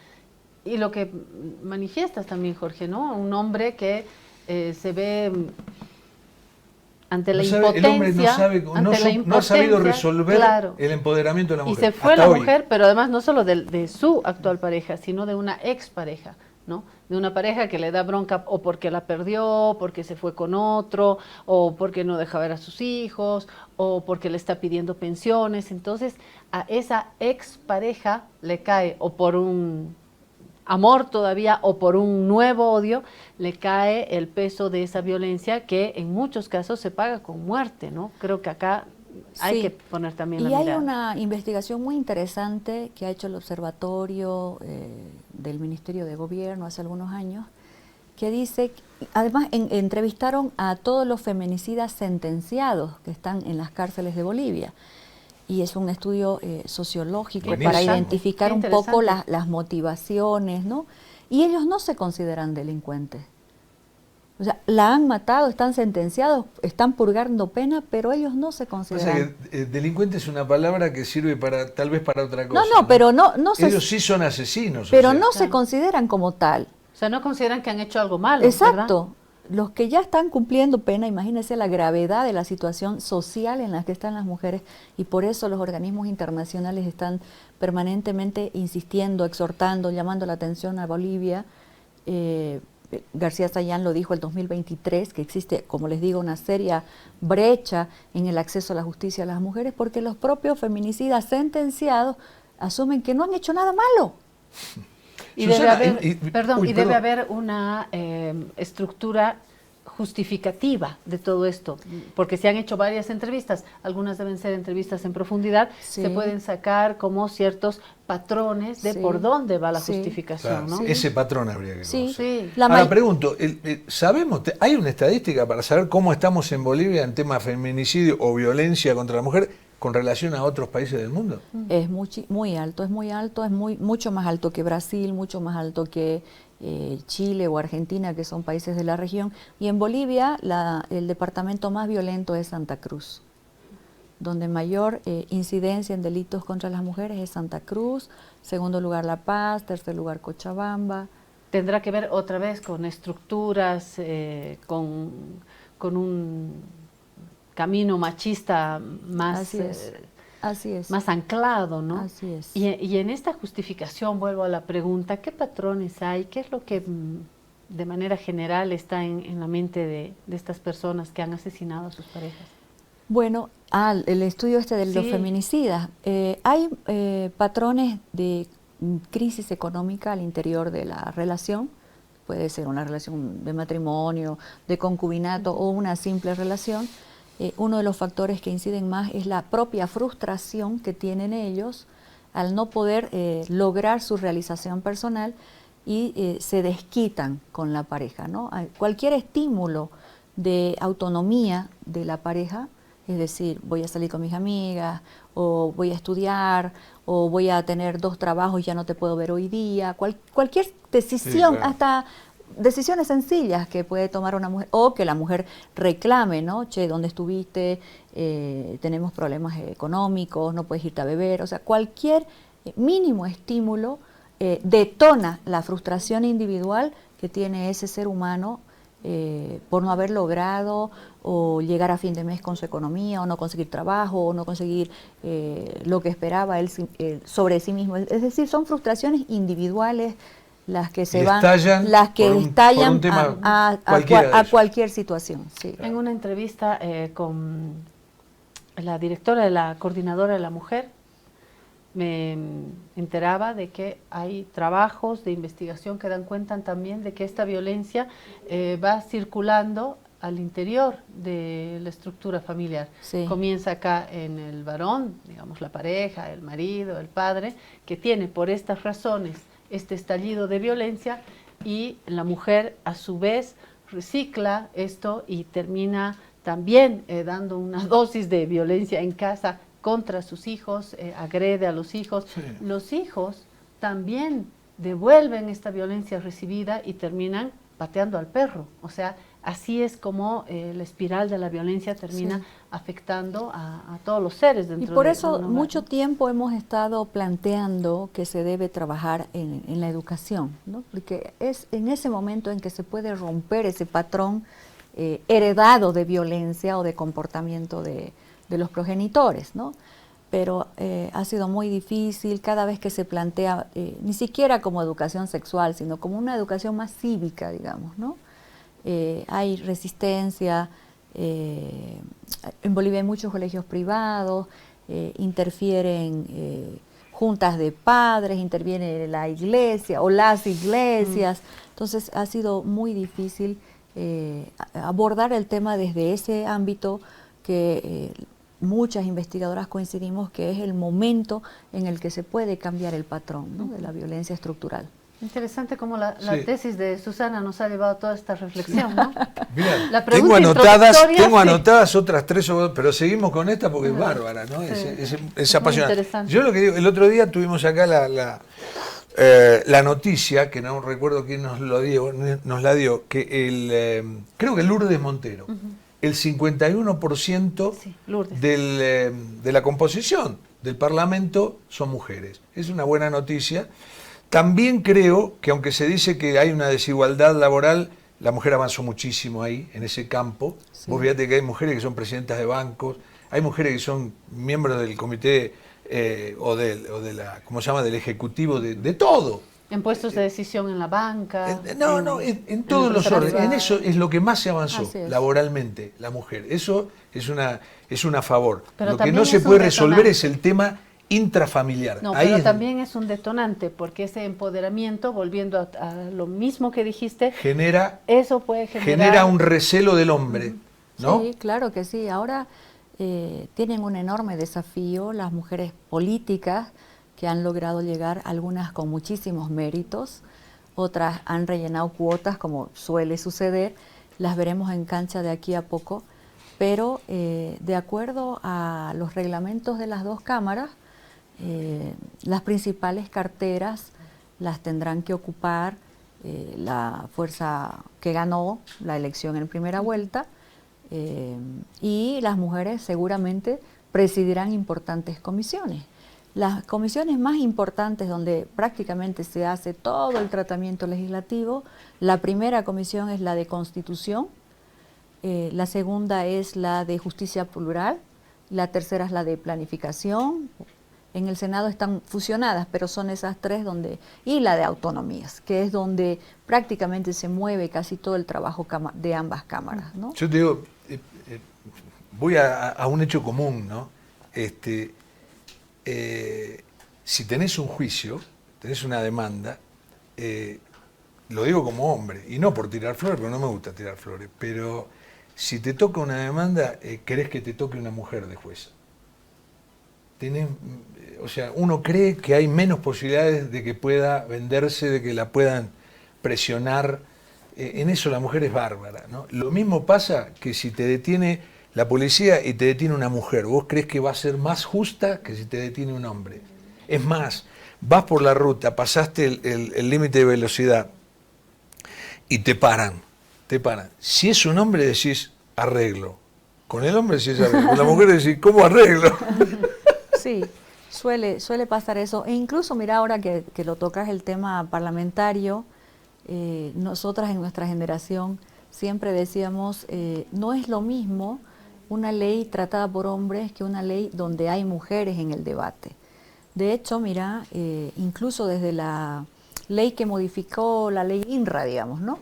Y lo que manifiestas también, Jorge, ¿no? Un hombre que se ve ante la impotencia. El hombre no ha sabido resolver el empoderamiento de la mujer. Y se fue la mujer, pero además no solo de su actual pareja, sino de una expareja, ¿no? De una pareja que le da bronca o porque la perdió, porque se fue con otro, o porque no deja ver a sus hijos, o porque le está pidiendo pensiones. Entonces, a esa expareja le cae, o por un amor todavía, o por un nuevo odio, le cae el peso de esa violencia que en muchos casos se paga con muerte, ¿no? Creo que acá hay que poner también la mirada. Y hay una investigación muy interesante que ha hecho el Observatorio del Ministerio de Gobierno hace algunos años, que dice, además entrevistaron a todos los feminicidas sentenciados que están en las cárceles de Bolivia. Y es un estudio sociológico para identificar un poco las motivaciones, ¿no? Y ellos no se consideran delincuentes. O sea, la han matado, están sentenciados, están purgando pena, pero ellos no se Pasa consideran. que, delincuente es una palabra que sirve para tal vez para otra cosa. Pero no se, ellos sí son asesinos. pero o sea. no se consideran como tal. O sea, no consideran que han hecho algo malo, Exacto. ¿verdad? Los que ya están cumpliendo pena, imagínense la gravedad de la situación social en la que están las mujeres, y por eso los organismos internacionales están permanentemente insistiendo, exhortando, llamando la atención a Bolivia. García Sayán lo dijo el 2023, que existe, como les digo, una seria brecha en el acceso a la justicia a las mujeres, porque los propios feminicidas sentenciados asumen que no han hecho nada malo. Y Susana, debe haber una estructura justificativa de todo esto, porque se han hecho varias entrevistas, algunas deben ser entrevistas en profundidad, Sí. se pueden sacar como ciertos patrones de Sí. por dónde va la Sí. justificación, Claro, ¿no? ese patrón habría que Sí. conocer. Sí. La Ahora may- pregunto, ¿sabemos, hay una estadística para saber cómo estamos en Bolivia en tema de feminicidio o violencia contra la mujer con relación a otros países del mundo? Es muy alto, es mucho más alto que Brasil, mucho más alto que Chile o Argentina, que son países de la región. Y en Bolivia el departamento más violento es Santa Cruz, donde mayor incidencia en delitos contra las mujeres es Santa Cruz, segundo lugar La Paz, tercer lugar Cochabamba. Tendrá que ver otra vez con estructuras, con un camino machista más, Así es. más anclado, ¿no? Así es. Y en esta justificación vuelvo a la pregunta, ¿qué patrones hay? ¿Qué es lo que de manera general está en la mente de estas personas que han asesinado a sus parejas? Bueno, el estudio de los Sí. feminicidas. Hay patrones de crisis económica al interior de la relación. Puede ser una relación de matrimonio, de concubinato o una simple relación. Uno de los factores que inciden más es la propia frustración que tienen ellos al no poder lograr su realización personal y se desquitan con la pareja, ¿no? Cualquier estímulo de autonomía de la pareja, es decir, voy a salir con mis amigas, o voy a estudiar, o voy a tener 2 trabajos y ya no te puedo ver hoy día, cualquier decisión, Sí, claro. hasta decisiones sencillas que puede tomar una mujer, o que la mujer reclame, ¿no? Che, ¿dónde estuviste? Tenemos problemas económicos, no puedes irte a beber, o sea, cualquier mínimo estímulo detona la frustración individual que tiene ese ser humano por no haber logrado o llegar a fin de mes con su economía, o no conseguir trabajo, o no conseguir lo que esperaba él sobre sí mismo. Es decir, son frustraciones individuales las que se Y van, estallan las que por un estallan tema a cualquiera de ellos. cualquier situación. Sí. En una entrevista con la directora de la Coordinadora de la Mujer, me enteraba de que hay trabajos de investigación que dan cuenta también de que esta violencia va circulando al interior de la estructura familiar. Sí. Comienza acá en el varón, digamos la pareja, el marido, el padre, que tiene por estas razones este estallido de violencia, y la mujer a su vez recicla esto y termina también dando una dosis de violencia en casa contra sus hijos, agrede a los hijos. Sí. Los hijos también devuelven esta violencia recibida y terminan pateando al perro. O sea, así es como la espiral de la violencia termina Sí. afectando a todos los seres dentro Y por de eso un hogar, mucho ¿no? tiempo hemos estado planteando que se debe trabajar en la educación, ¿no? Porque es en ese momento en que se puede romper ese patrón heredado de violencia o de comportamiento de los progenitores, ¿no? Pero ha sido muy difícil cada vez que se plantea, ni siquiera como educación sexual, sino como una educación más cívica, digamos, ¿no? Hay resistencia, en Bolivia hay muchos colegios privados, interfieren juntas de padres, interviene la iglesia o las iglesias, entonces ha sido muy difícil abordar el tema desde ese ámbito que muchas investigadoras coincidimos que es el momento en el que se puede cambiar el patrón, ¿no? De la violencia estructural. Interesante cómo la Sí. tesis de Susana nos ha llevado a toda esta reflexión, ¿no? Mira, La tengo pregunta introductoria, sí. anotadas otras 3 o 4, pero seguimos con esta porque es bárbara, ¿no? Sí. Es Muy apasionante. interesante. Yo lo que digo, el otro día tuvimos acá la noticia, que no recuerdo quién nos la dio, que creo que Lourdes Montero, el 51% Sí, Lourdes. de la composición del Parlamento son mujeres. Es una buena noticia. También creo que aunque se dice que hay una desigualdad laboral, la mujer avanzó muchísimo ahí, en ese campo. Sí. Vos fíjate que hay mujeres que son presidentas de bancos, hay mujeres que son miembros del comité o de la, ¿cómo se llama?, del ejecutivo de todo. En puestos de decisión en la banca. En todos los órdenes. En eso es lo que más se avanzó Así es. laboralmente, la mujer. Eso es una favor. Pero Lo que también no se es un puede resolver detonante. es el tema intrafamiliar. No, Ahí pero es también es un detonante, porque ese empoderamiento, volviendo a lo mismo que dijiste, genera eso puede generar un recelo del hombre, ¿no? Sí, claro que sí. Ahora tienen un enorme desafío las mujeres políticas que han logrado llegar, algunas con muchísimos méritos, otras han rellenado cuotas como suele suceder, las veremos en cancha de aquí a poco, pero de acuerdo a los reglamentos de las dos cámaras, las principales carteras las tendrán que ocupar la fuerza que ganó la elección en primera vuelta, y las mujeres seguramente presidirán importantes comisiones. Las comisiones más importantes donde prácticamente se hace todo el tratamiento legislativo, la primera comisión es la de Constitución, la segunda es la de Justicia Plural, la tercera es la de Planificación. En el Senado están fusionadas, pero son esas tres donde, y la de Autonomías, que es donde prácticamente se mueve casi todo el trabajo de ambas cámaras, ¿no? Yo te digo, voy a un hecho común, ¿no? Si tenés un juicio, tenés una demanda, lo digo como hombre, y no por tirar flores, porque no me gusta tirar flores, pero si te toca una demanda, querés que te toque una mujer de jueza. O sea, uno cree que hay menos posibilidades de que pueda venderse, de que la puedan presionar. En eso la mujer es bárbara, ¿no? Lo mismo pasa que si te detiene la policía y te detiene una mujer, vos crees que va a ser más justa que si te detiene un hombre. Es más, vas por la ruta, pasaste el límite de velocidad y te paran. Si es un hombre decís arreglo, con el hombre decís arreglo, con la mujer decís ¿cómo arreglo? Sí, suele pasar eso. E incluso, mira, ahora que lo tocas el tema parlamentario, nosotras en nuestra generación siempre decíamos, no es lo mismo una ley tratada por hombres que una ley donde hay mujeres en el debate. De hecho, mira, incluso desde la ley que modificó la ley INRA, digamos, ¿no?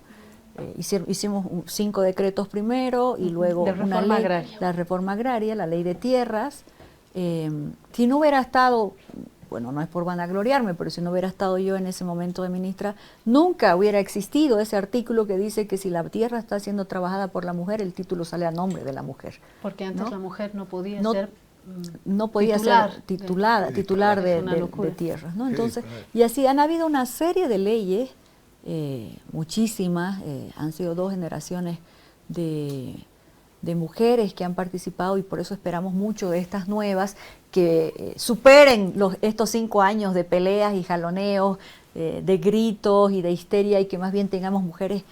Hicimos 5 decretos primero y luego una ley, agraria. La reforma agraria, la ley de tierras. Si no hubiera estado, bueno, no es por vanagloriarme, pero si no hubiera estado yo en ese momento de ministra, nunca hubiera existido ese artículo que dice que si la tierra está siendo trabajada por la mujer, el título sale a nombre de la mujer. Porque antes ¿no? la mujer no podía No- ser no podía ser titular Es de una locura. tierras, ¿no? Qué Entonces, disparate. y así han habido una serie de leyes, muchísimas, han sido 2 generaciones de mujeres que han participado, y por eso esperamos mucho de estas nuevas que superen estos 5 años de peleas y jaloneos, de gritos y de histeria, y que más bien tengamos mujeres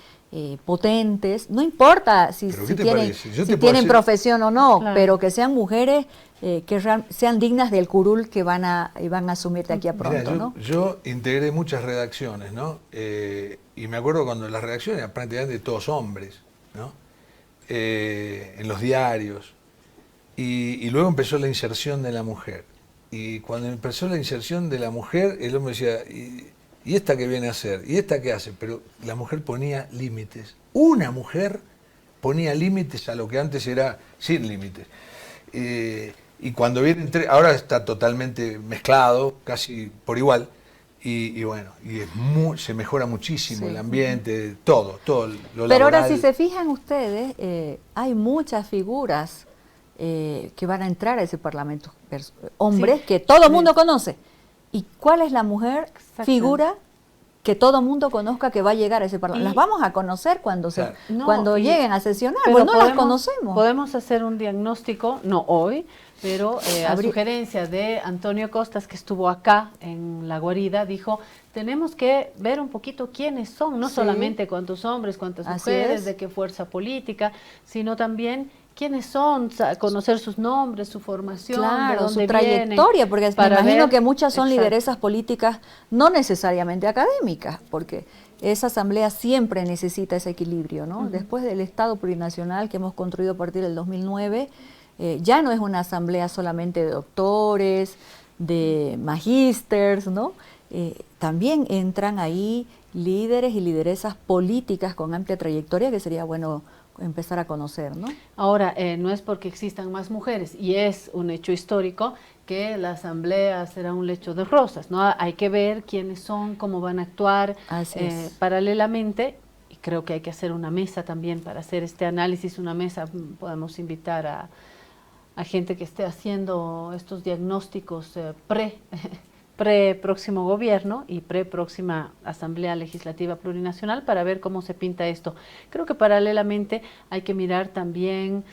potentes, no importa si ¿Pero qué te tienen, parece? Yo si te puedo tienen decir- profesión o no, Claro. pero que sean mujeres que sean dignas del curul que van a asumir de aquí a pronto, Mirá, ¿no? yo integré muchas redacciones, ¿no? Y me acuerdo cuando las redacciones eran prácticamente todos hombres, ¿no? En los diarios. Y luego empezó la inserción de la mujer. Y cuando empezó la inserción de la mujer, el hombre decía, ¿y esta qué viene a hacer? ¿Y esta qué hace? Pero la mujer ponía límites. Una mujer ponía límites a lo que antes era sin límites. Y cuando viene, ahora está totalmente mezclado, casi por igual. Y bueno, se mejora muchísimo Sí. el ambiente, todo lo Pero ahora, laboral. si se fijan ustedes, hay muchas figuras que van a entrar a ese parlamento, hombres Sí. que todo el mundo conoce. ¿Y cuál es la mujer Exactamente. figura que todo mundo conozca que va a llegar a ese Parlamento. Las vamos a conocer cuando Claro. cuando lleguen a sesionar, Pero pues no las conocemos. Podemos hacer un diagnóstico, no hoy, pero a Habría- sugerencia de Antonio Costas, que estuvo acá en La Guarida, dijo, tenemos que ver un poquito quiénes son, no Sí. solamente cuántos hombres, cuántas Así mujeres, es. de qué fuerza política, sino también quiénes son, conocer sus nombres, su formación, de Claro, dónde su trayectoria, vienen, porque me para imagino ver- que muchas son Exacto. lideresas políticas, no necesariamente académicas, porque esa asamblea siempre necesita ese equilibrio, ¿no? Después del Estado plurinacional que hemos construido a partir del 2009, ya no es una asamblea solamente de doctores, de magísters, ¿no? También entran ahí líderes y lideresas políticas con amplia trayectoria que sería bueno empezar a conocer, ¿no? Ahora, no es porque existan más mujeres, y es un hecho histórico, que la asamblea será un lecho de rosas, ¿no? Hay que ver quiénes son, cómo van a actuar. Así es. Paralelamente, y creo que hay que hacer una mesa también para hacer este análisis, una mesa, podemos invitar a gente que esté haciendo estos diagnósticos pre próximo gobierno y pre próxima Asamblea Legislativa Plurinacional para ver cómo se pinta esto. Creo que paralelamente hay que mirar también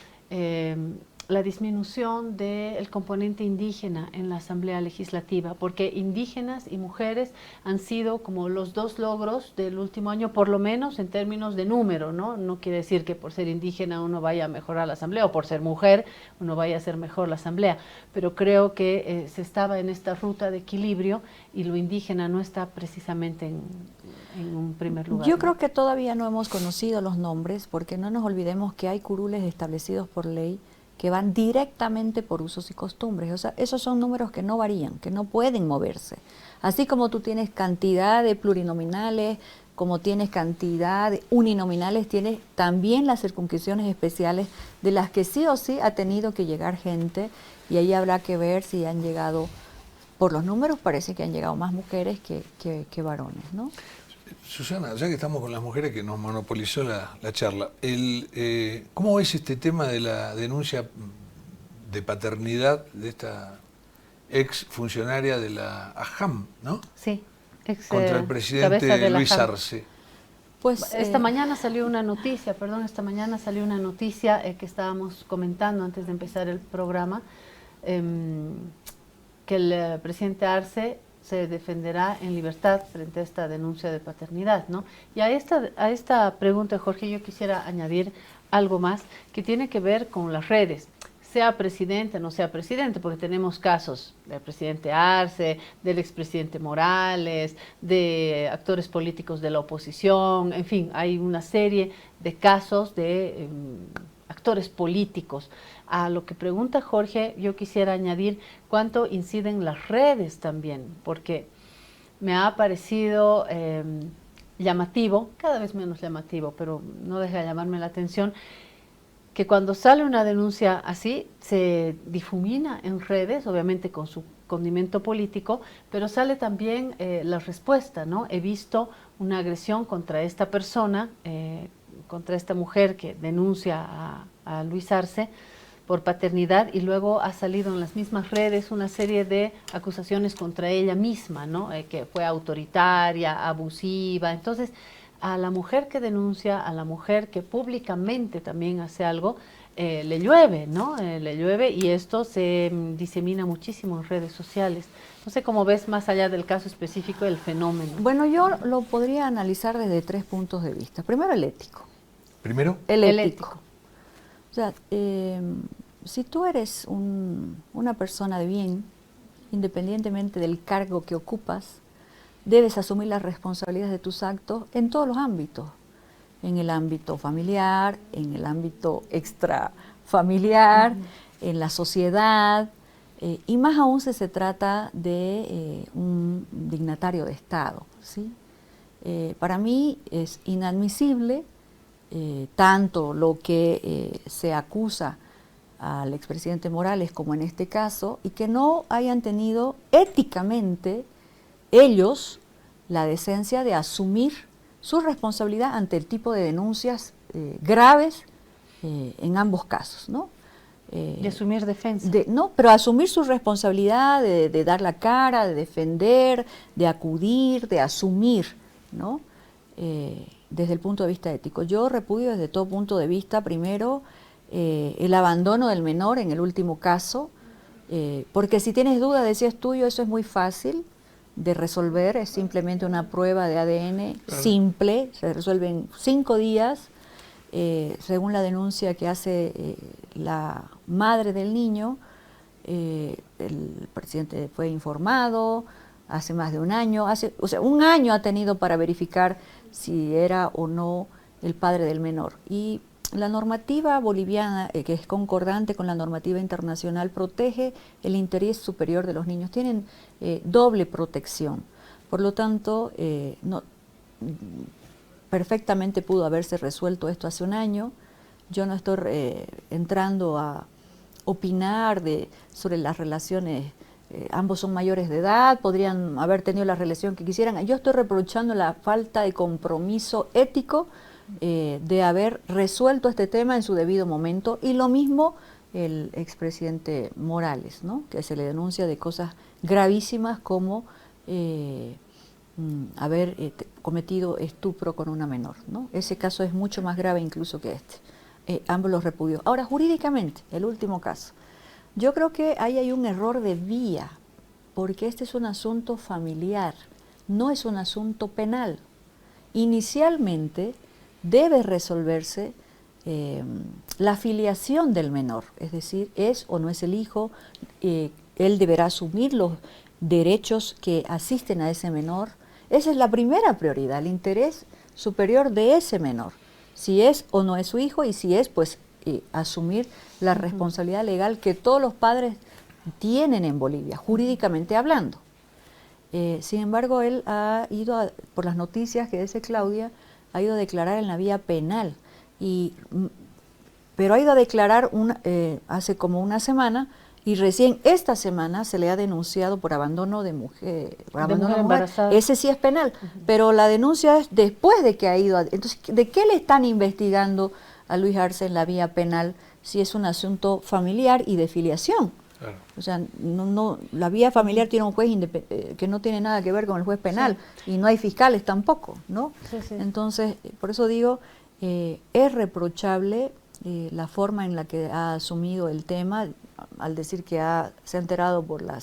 la disminución del componente indígena en la Asamblea Legislativa, porque indígenas y mujeres han sido como los dos logros del último año, por lo menos en términos de número, ¿no? No quiere decir que por ser indígena uno vaya a mejorar la Asamblea, o por ser mujer uno vaya a hacer mejor la Asamblea, pero creo que se estaba en esta ruta de equilibrio y lo indígena no está precisamente en un primer lugar. Yo ¿no? creo que todavía no hemos conocido los nombres, porque no nos olvidemos que hay curules establecidos por ley que van directamente por usos y costumbres. O sea, esos son números que no varían, que no pueden moverse. Así como tú tienes cantidad de plurinominales, como tienes cantidad de uninominales, tienes también las circunscripciones especiales de las que sí o sí ha tenido que llegar gente, y ahí habrá que ver si han llegado, por los números parece que han llegado más mujeres que varones, ¿no? Susana, ya que estamos con las mujeres, que nos monopolizó la charla, ¿cómo ves este tema de la denuncia de paternidad de esta ex funcionaria de la AJAM, ¿no? Sí. Contra el presidente Luis Arce. Pues, esta mañana salió una noticia que estábamos comentando antes de empezar el programa, que el presidente Arce se defenderá en libertad frente a esta denuncia de paternidad, ¿no? Y a esta pregunta, Jorge, yo quisiera añadir algo más que tiene que ver con las redes. Sea presidente, no sea presidente, porque tenemos casos del presidente Arce, del expresidente Morales, de actores políticos de la oposición, en fin, hay una serie de casos de actores políticos. A lo que pregunta Jorge, yo quisiera añadir cuánto inciden las redes también, porque me ha parecido llamativo, cada vez menos llamativo, pero no deja de llamarme la atención, que cuando sale una denuncia así, se difumina en redes, obviamente con su condimento político, pero sale también la respuesta, ¿no? He visto una agresión contra esta persona, contra esta mujer que denuncia a Luis Arce por paternidad, y luego ha salido en las mismas redes una serie de acusaciones contra ella misma, ¿no? Que fue autoritaria, abusiva. Entonces, a la mujer que denuncia, a la mujer que públicamente también hace algo, le llueve, ¿no? Le llueve, y esto se disemina muchísimo en redes sociales. No sé cómo ves más allá del caso específico del fenómeno. bueno, yo lo podría analizar desde 3 puntos de vista. Primero, el ético. Primero, El El ético. ético. O sea, si tú eres una persona de bien, independientemente del cargo que ocupas, debes asumir las responsabilidades de tus actos en todos los ámbitos, en el ámbito familiar, en el ámbito extrafamiliar, en la sociedad, y más aún si se trata de un dignatario de Estado, ¿sí? Para mí es inadmisible tanto lo que se acusa al expresidente Morales como en este caso, y que no hayan tenido éticamente ellos la decencia de asumir su responsabilidad ante el tipo de denuncias graves en ambos casos, ¿no? De asumir defensa. No, pero asumir su responsabilidad de dar la cara, de defender, de acudir, de asumir ¿no? Desde el punto de vista ético. Yo repudio desde todo punto de vista, primero, el abandono del menor en el último caso, porque si tienes duda de si es tuyo, eso es muy fácil de resolver, es simplemente una prueba de ADN simple, se resuelve en 5 días, según la denuncia que hace la madre del niño. El presidente fue informado hace más de un año, o sea, un año ha tenido para verificar si era o no el padre del menor. Y la normativa boliviana, que es concordante con la normativa internacional, protege el interés superior de los niños. Tienen doble protección. Por lo tanto, perfectamente pudo haberse resuelto esto hace un año. Yo no estoy entrando a opinar sobre las relaciones. Ambos son mayores de edad, podrían haber tenido la relación que quisieran. Yo estoy reprochando la falta de compromiso ético de haber resuelto este tema en su debido momento, y lo mismo el expresidente Morales, ¿no? Que se le denuncia de cosas gravísimas como haber cometido estupro con una menor, ¿no? Ese caso es mucho más grave incluso que este. Ambos los repudió. Ahora, jurídicamente, el último caso. Yo creo que ahí hay un error de vía, porque este es un asunto familiar, no es un asunto penal. Inicialmente debe resolverse la filiación del menor, es decir, es o no es el hijo, él deberá asumir los derechos que asisten a ese menor. Esa es la primera prioridad, el interés superior de ese menor, si es o no es su hijo, y si es, pues asumir la responsabilidad legal que todos los padres tienen en Bolivia, jurídicamente hablando. Sin embargo, él ha ido, por las noticias que dice Claudia, ha ido a declarar en la vía penal, pero ha ido a declarar hace como una semana, y recién esta semana se le ha denunciado por abandono de mujer, embarazada. Ese sí es penal, pero la denuncia es después de que ha ido entonces, ¿de qué le están investigando a Luis Arce en la vía penal si es un asunto familiar y de filiación? Claro. O sea, la vía familiar tiene un juez que no tiene nada que ver con el juez penal, y no hay fiscales tampoco, ¿no? Sí. Entonces, por eso digo, es reprochable la forma en la que ha asumido el tema, al decir que se ha enterado por la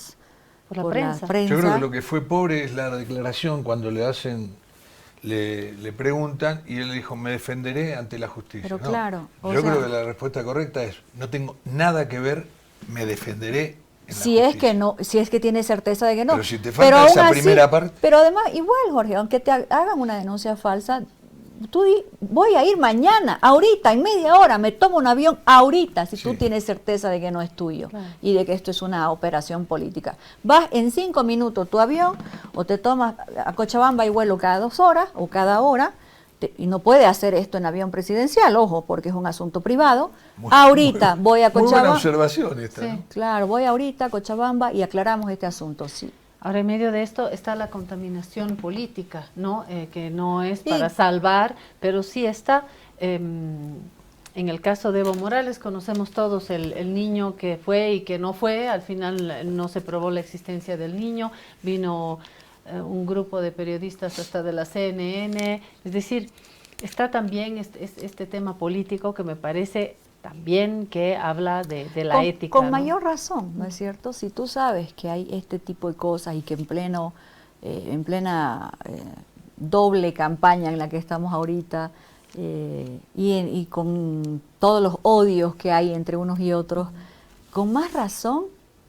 prensa. Yo creo que lo que fue pobre es la declaración cuando le preguntan, y él dijo: me defenderé ante la justicia. Pero no, claro, yo creo que la respuesta correcta es: no tengo nada que ver, me defenderé en si la es justicia. que no, si es que tiene certeza de que no. Pero si te falta esa primera parte. Pero además, igual, Jorge, aunque te hagan una denuncia falsa, tú voy a ir mañana, ahorita, en media hora, me tomo un avión ahorita, si tú tienes certeza de que no es tuyo, claro, y de que esto es una operación política. Vas en 5 minutos tu avión, o te tomas a Cochabamba y vuelo cada 2 horas o cada hora, y no puede hacer esto en avión presidencial, ojo, porque es un asunto privado. Ahorita voy a Cochabamba. Muy buena observación esta, ¿no? Claro, voy ahorita a Cochabamba y aclaramos este asunto, sí. Ahora, en medio de esto está la contaminación política, ¿no? Que no es para salvar, pero sí está. En el caso de Evo Morales conocemos todos el niño que fue y que no fue. Al final no se probó la existencia del niño. Vino un grupo de periodistas hasta de la CNN. Es decir, está también este tema político que me parece también que habla de la ética. Con ¿no? mayor razón, ¿no es cierto? Si tú sabes que hay este tipo de cosas y que en plena doble campaña en la que estamos ahorita, y con todos los odios que hay entre unos y otros, con más razón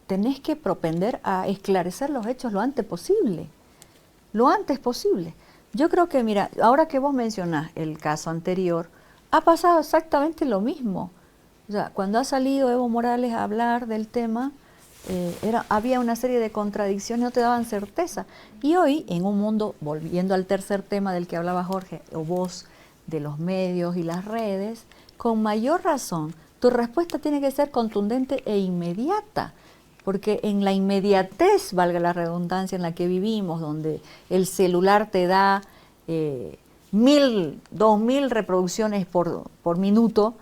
tenés que propender a esclarecer los hechos lo antes posible. Lo antes posible. Yo creo que, mira, ahora que vos mencionás el caso anterior, ha pasado exactamente lo mismo. O sea, cuando ha salido Evo Morales a hablar del tema, había una serie de contradicciones, no te daban certeza. Y hoy, en un mundo, volviendo al tercer tema del que hablaba Jorge, o vos, de los medios y las redes, con mayor razón, tu respuesta tiene que ser contundente e inmediata. Porque en la inmediatez, valga la redundancia, en la que vivimos, donde el celular te da 1.000, 2.000 reproducciones por minuto,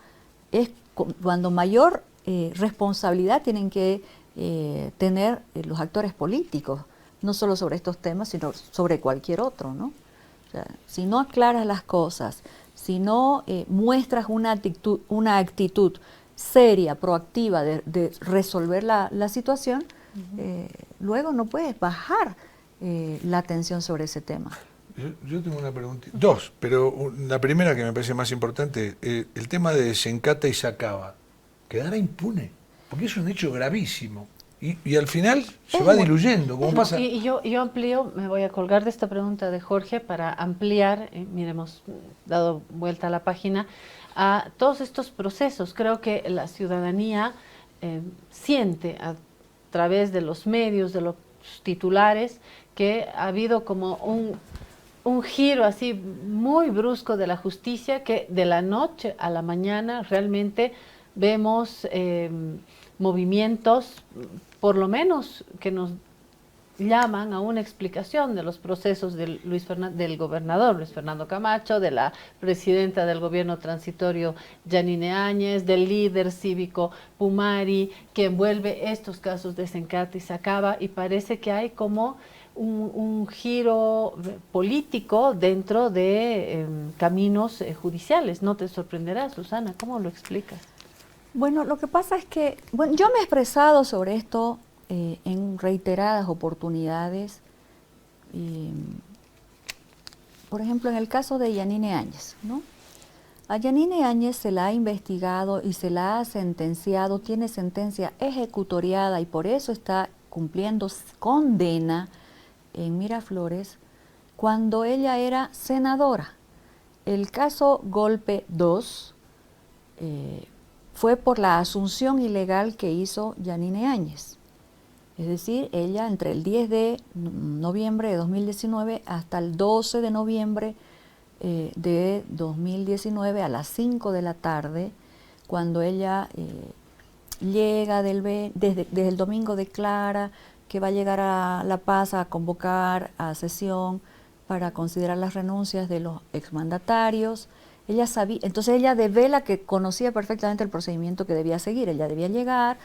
es cuando mayor responsabilidad tienen que tener los actores políticos, no solo sobre estos temas, sino sobre cualquier otro, ¿no? O sea, si no aclaras las cosas, si no muestras una actitud seria, proactiva de resolver la situación, luego no puedes bajar la atención sobre ese tema. Yo tengo una pregunta, dos, pero la primera que me parece más importante, el tema de Sencata y Sacaba, ¿quedará impune? Porque es un hecho gravísimo y al final se va diluyendo, como pasa. Y yo amplío, me voy a colgar de esta pregunta de Jorge para ampliar, mire, hemos dado vuelta a la página, a todos estos procesos. Creo que la ciudadanía siente a través de los medios, de los titulares, que ha habido como un giro así muy brusco de la justicia, que de la noche a la mañana realmente vemos movimientos, por lo menos que nos llaman a una explicación de los procesos del gobernador Luis Fernando Camacho, de la presidenta del gobierno transitorio Yanine Áñez, del líder cívico Pumari, que envuelve estos casos de Sencata y Sacaba, y parece que hay como un giro político dentro de caminos judiciales. No te sorprenderá, Susana, ¿cómo lo explicas? Bueno, lo que pasa es que, yo me he expresado sobre esto en reiteradas oportunidades. Por ejemplo, en el caso de Yanine Áñez, ¿no? A Yanine Áñez se la ha investigado y se la ha sentenciado, tiene sentencia ejecutoriada y por eso está cumpliendo condena en Miraflores cuando ella era senadora. El caso Golpe 2 fue por la asunción ilegal que hizo Yanine Áñez. Es decir, ella entre el 10 de noviembre de 2019 hasta el 12 de noviembre de 2019 a las 5 de la tarde, cuando ella llega desde el domingo declara que va a llegar a La Paz a convocar a sesión para considerar las renuncias de los exmandatarios. Ella sabía, entonces ella devela que conocía perfectamente el procedimiento que debía seguir. Ella debía llegar,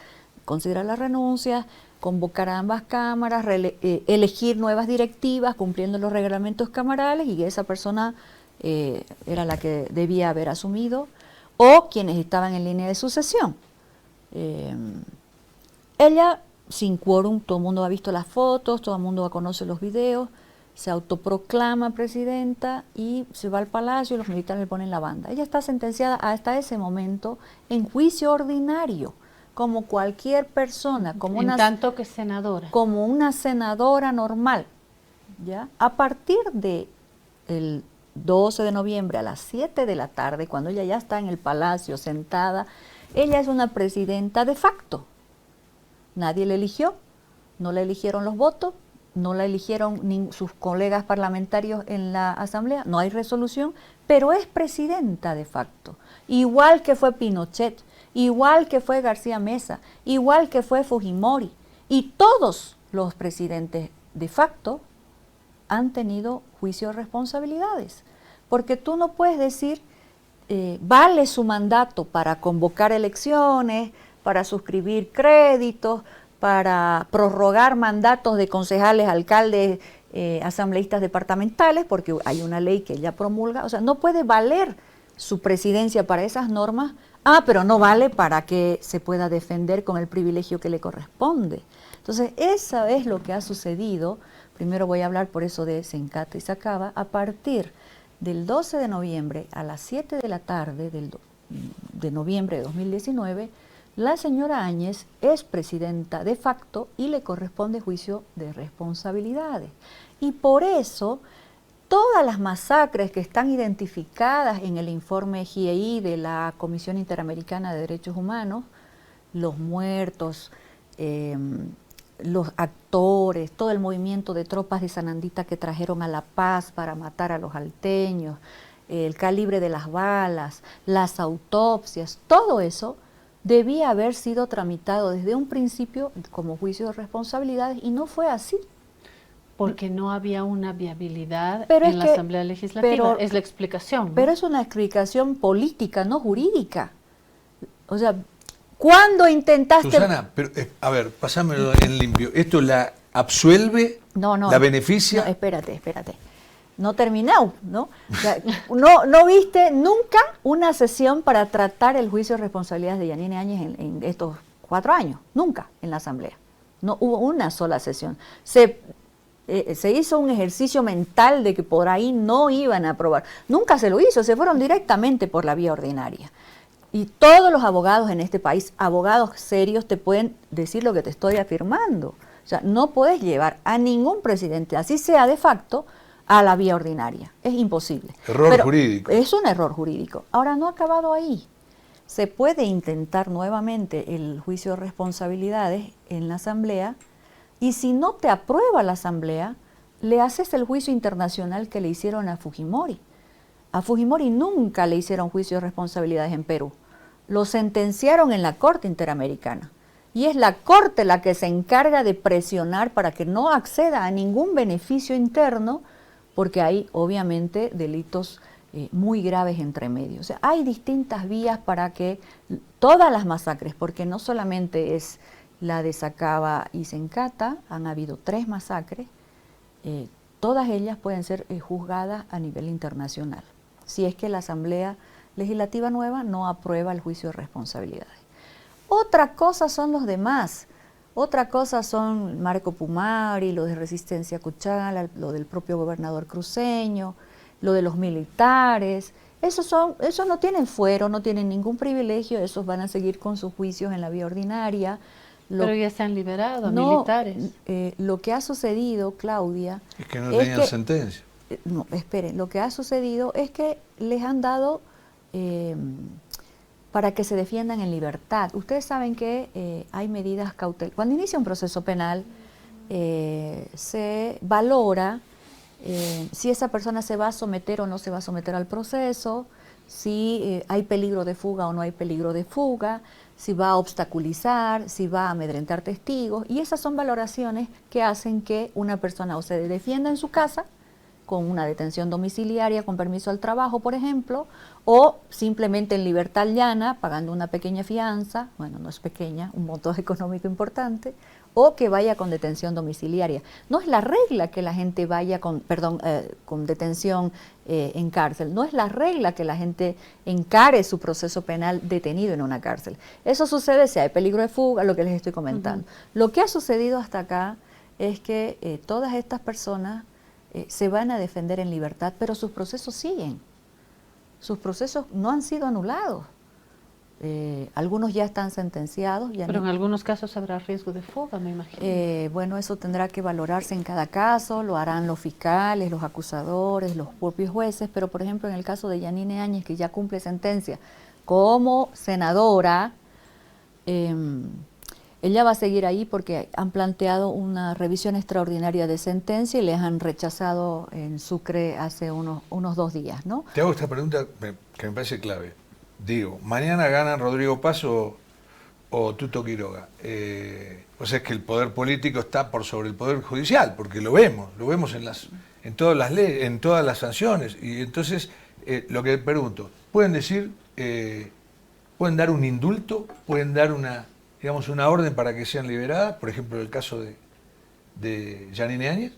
considerar las renuncias, convocar a ambas cámaras, elegir nuevas directivas cumpliendo los reglamentos camarales, y esa persona era la que debía haber asumido, o quienes estaban en línea de sucesión. Ella, sin quórum, todo el mundo ha visto las fotos, todo el mundo conoce los videos, se autoproclama presidenta y se va al palacio y los militares le ponen la banda. Ella está sentenciada hasta ese momento en juicio ordinario, como cualquier persona, como tanto que senadora. Como una senadora normal, ¿ya? A partir de el 12 de noviembre a las 7 de la tarde, cuando ella ya está en el palacio sentada, ella es una presidenta de facto. Nadie la eligió, no la eligieron los votos, no la eligieron ni sus colegas parlamentarios en la asamblea, no hay resolución, pero es presidenta de facto. Igual que fue Pinochet, igual que fue García Mesa, igual que fue Fujimori, y todos los presidentes de facto han tenido juicio de responsabilidades, porque tú no puedes decir, vale su mandato para convocar elecciones, para suscribir créditos, para prorrogar mandatos de concejales, alcaldes, asambleístas departamentales, porque hay una ley que ella promulga. O sea, no puede valer su presidencia para esas normas, pero no vale para que se pueda defender con el privilegio que le corresponde. Entonces, eso es lo que ha sucedido. Primero voy a hablar por eso de Sencata y Sacaba. A partir del 12 de noviembre a las 7 de la tarde de noviembre de 2019, la señora Áñez es presidenta de facto y le corresponde juicio de responsabilidades. Y por eso, todas las masacres que están identificadas en el informe GIEI de la Comisión Interamericana de Derechos Humanos, los muertos, los actores, todo el movimiento de tropas de Sanandita que trajeron a La Paz para matar a los alteños, el calibre de las balas, las autopsias, todo eso debía haber sido tramitado desde un principio como juicio de responsabilidades, y no fue así. Porque no había una viabilidad en la Asamblea Legislativa, es la explicación, ¿no? Pero es una explicación política, no jurídica. O sea, ¿cuándo intentaste...? Susana, pero, a ver, pasámelo en limpio. ¿Esto la absuelve? No. ¿La beneficia? No, espérate. no terminó, ¿no? O sea, no viste nunca una sesión para tratar el juicio de responsabilidades de Yanine Áñez en estos 4 años, nunca en la Asamblea. No hubo una sola sesión. Se hizo un ejercicio mental de que por ahí no iban a aprobar. Nunca se lo hizo, se fueron directamente por la vía ordinaria. Y todos los abogados en este país, abogados serios, te pueden decir lo que te estoy afirmando. O sea, no puedes llevar a ningún presidente, así sea de facto, a la vía ordinaria. Es imposible. Error jurídico. Es un error jurídico. Ahora, no ha acabado ahí. Se puede intentar nuevamente el juicio de responsabilidades en la Asamblea, y si no te aprueba la Asamblea, le haces el juicio internacional que le hicieron a Fujimori. A Fujimori nunca le hicieron juicio de responsabilidades en Perú. Lo sentenciaron en la Corte Interamericana. Y es la Corte la que se encarga de presionar para que no acceda a ningún beneficio interno, porque hay obviamente delitos muy graves entre medio. O sea, hay distintas vías para que todas las masacres, porque no solamente es la de Sacaba y Sencata, han habido 3 masacres, todas ellas pueden ser juzgadas a nivel internacional, si es que la Asamblea Legislativa nueva no aprueba el juicio de responsabilidades. Otra cosa son los demás. Otra cosa son Marco Pumari, lo de Resistencia Cochala, lo del propio gobernador cruceño, lo de los militares. Esos no tienen fuero, no tienen ningún privilegio, esos van a seguir con sus juicios en la vía ordinaria. Pero ya se han liberado militares. Lo que ha sucedido, Claudia... Es que no tenían sentencia. No, esperen, lo que ha sucedido es que les han dado... para que se defiendan en libertad. Ustedes saben que hay medidas cautelares. Cuando inicia un proceso penal, se valora si esa persona se va a someter o no se va a someter al proceso, si hay peligro de fuga o no hay peligro de fuga, si va a obstaculizar, si va a amedrentar testigos, y esas son valoraciones que hacen que una persona o se defienda en su casa, con una detención domiciliaria, con permiso al trabajo, por ejemplo, o simplemente en libertad llana, pagando una pequeña fianza, bueno, no es pequeña, un monto económico importante, o que vaya con detención domiciliaria. No es la regla que la gente vaya con detención en cárcel, no es la regla que la gente encare su proceso penal detenido en una cárcel. Eso sucede si hay peligro de fuga, lo que les estoy comentando. Lo que ha sucedido hasta acá es que todas estas personas se van a defender en libertad, pero sus procesos siguen. Sus procesos no han sido anulados. Algunos ya están sentenciados. Pero en algunos casos habrá riesgo de fuga, me imagino. Bueno, eso tendrá que valorarse en cada caso, lo harán los fiscales, los acusadores, los propios jueces, pero por ejemplo en el caso de Yanine Áñez, que ya cumple sentencia como senadora, ella va a seguir ahí porque han planteado una revisión extraordinaria de sentencia y les han rechazado en Sucre hace unos 2 días, ¿no? Te hago esta pregunta que me parece clave. Digo, mañana ganan Rodrigo Paz o Tuto Quiroga. O sea, es que el poder político está por sobre el poder judicial, porque lo vemos en todas las leyes, en todas las sanciones. Y entonces, lo que pregunto, ¿pueden decir, pueden dar un indulto, pueden dar una orden para que sean liberadas? Por ejemplo, el caso de Yanine Áñez.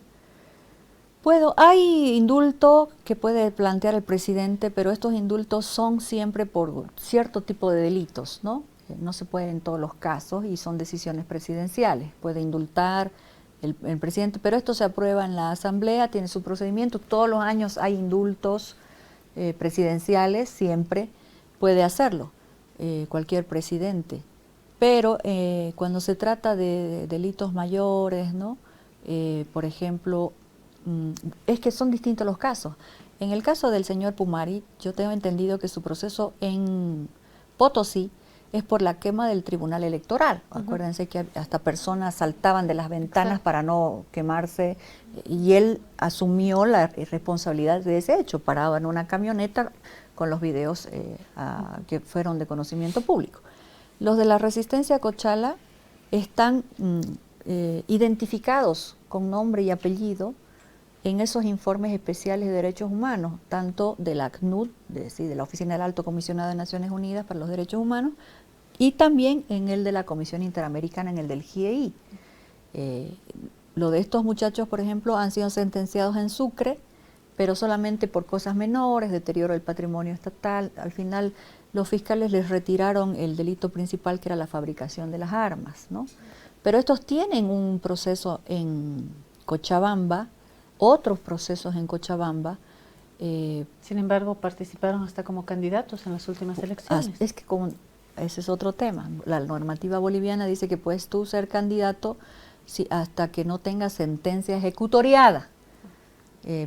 Hay indulto que puede plantear el presidente, pero estos indultos son siempre por cierto tipo de delitos, ¿no? No se puede en todos los casos y son decisiones presidenciales. Puede indultar el presidente, pero esto se aprueba en la Asamblea, tiene su procedimiento. Todos los años hay indultos presidenciales, siempre puede hacerlo cualquier presidente. Pero cuando se trata de delitos mayores, ¿no? Por ejemplo, es que son distintos los casos. En el caso del señor Pumari, yo tengo entendido que su proceso en Potosí es por la quema del Tribunal Electoral. Acuérdense que hasta personas saltaban de las ventanas para no quemarse, y él asumió la responsabilidad de ese hecho, parado en una camioneta con los videos que fueron de conocimiento público. Los de la Resistencia Cochala están identificados con nombre y apellido en esos informes especiales de derechos humanos, tanto de la ACNUD, de la Oficina del Alto Comisionado de Naciones Unidas para los Derechos Humanos, y también en el de la Comisión Interamericana, en el del GIEI. Lo de estos muchachos, por ejemplo, han sido sentenciados en Sucre pero solamente por cosas menores, deterioro del patrimonio estatal. Al final los fiscales les retiraron el delito principal, que era la fabricación de las armas, ¿no? Pero estos tienen un proceso en Cochabamba, otros procesos en Cochabamba. Sin embargo, participaron hasta como candidatos en las últimas elecciones. Es que ese es otro tema. La normativa boliviana dice que puedes tú ser candidato hasta que no tengas sentencia ejecutoriada.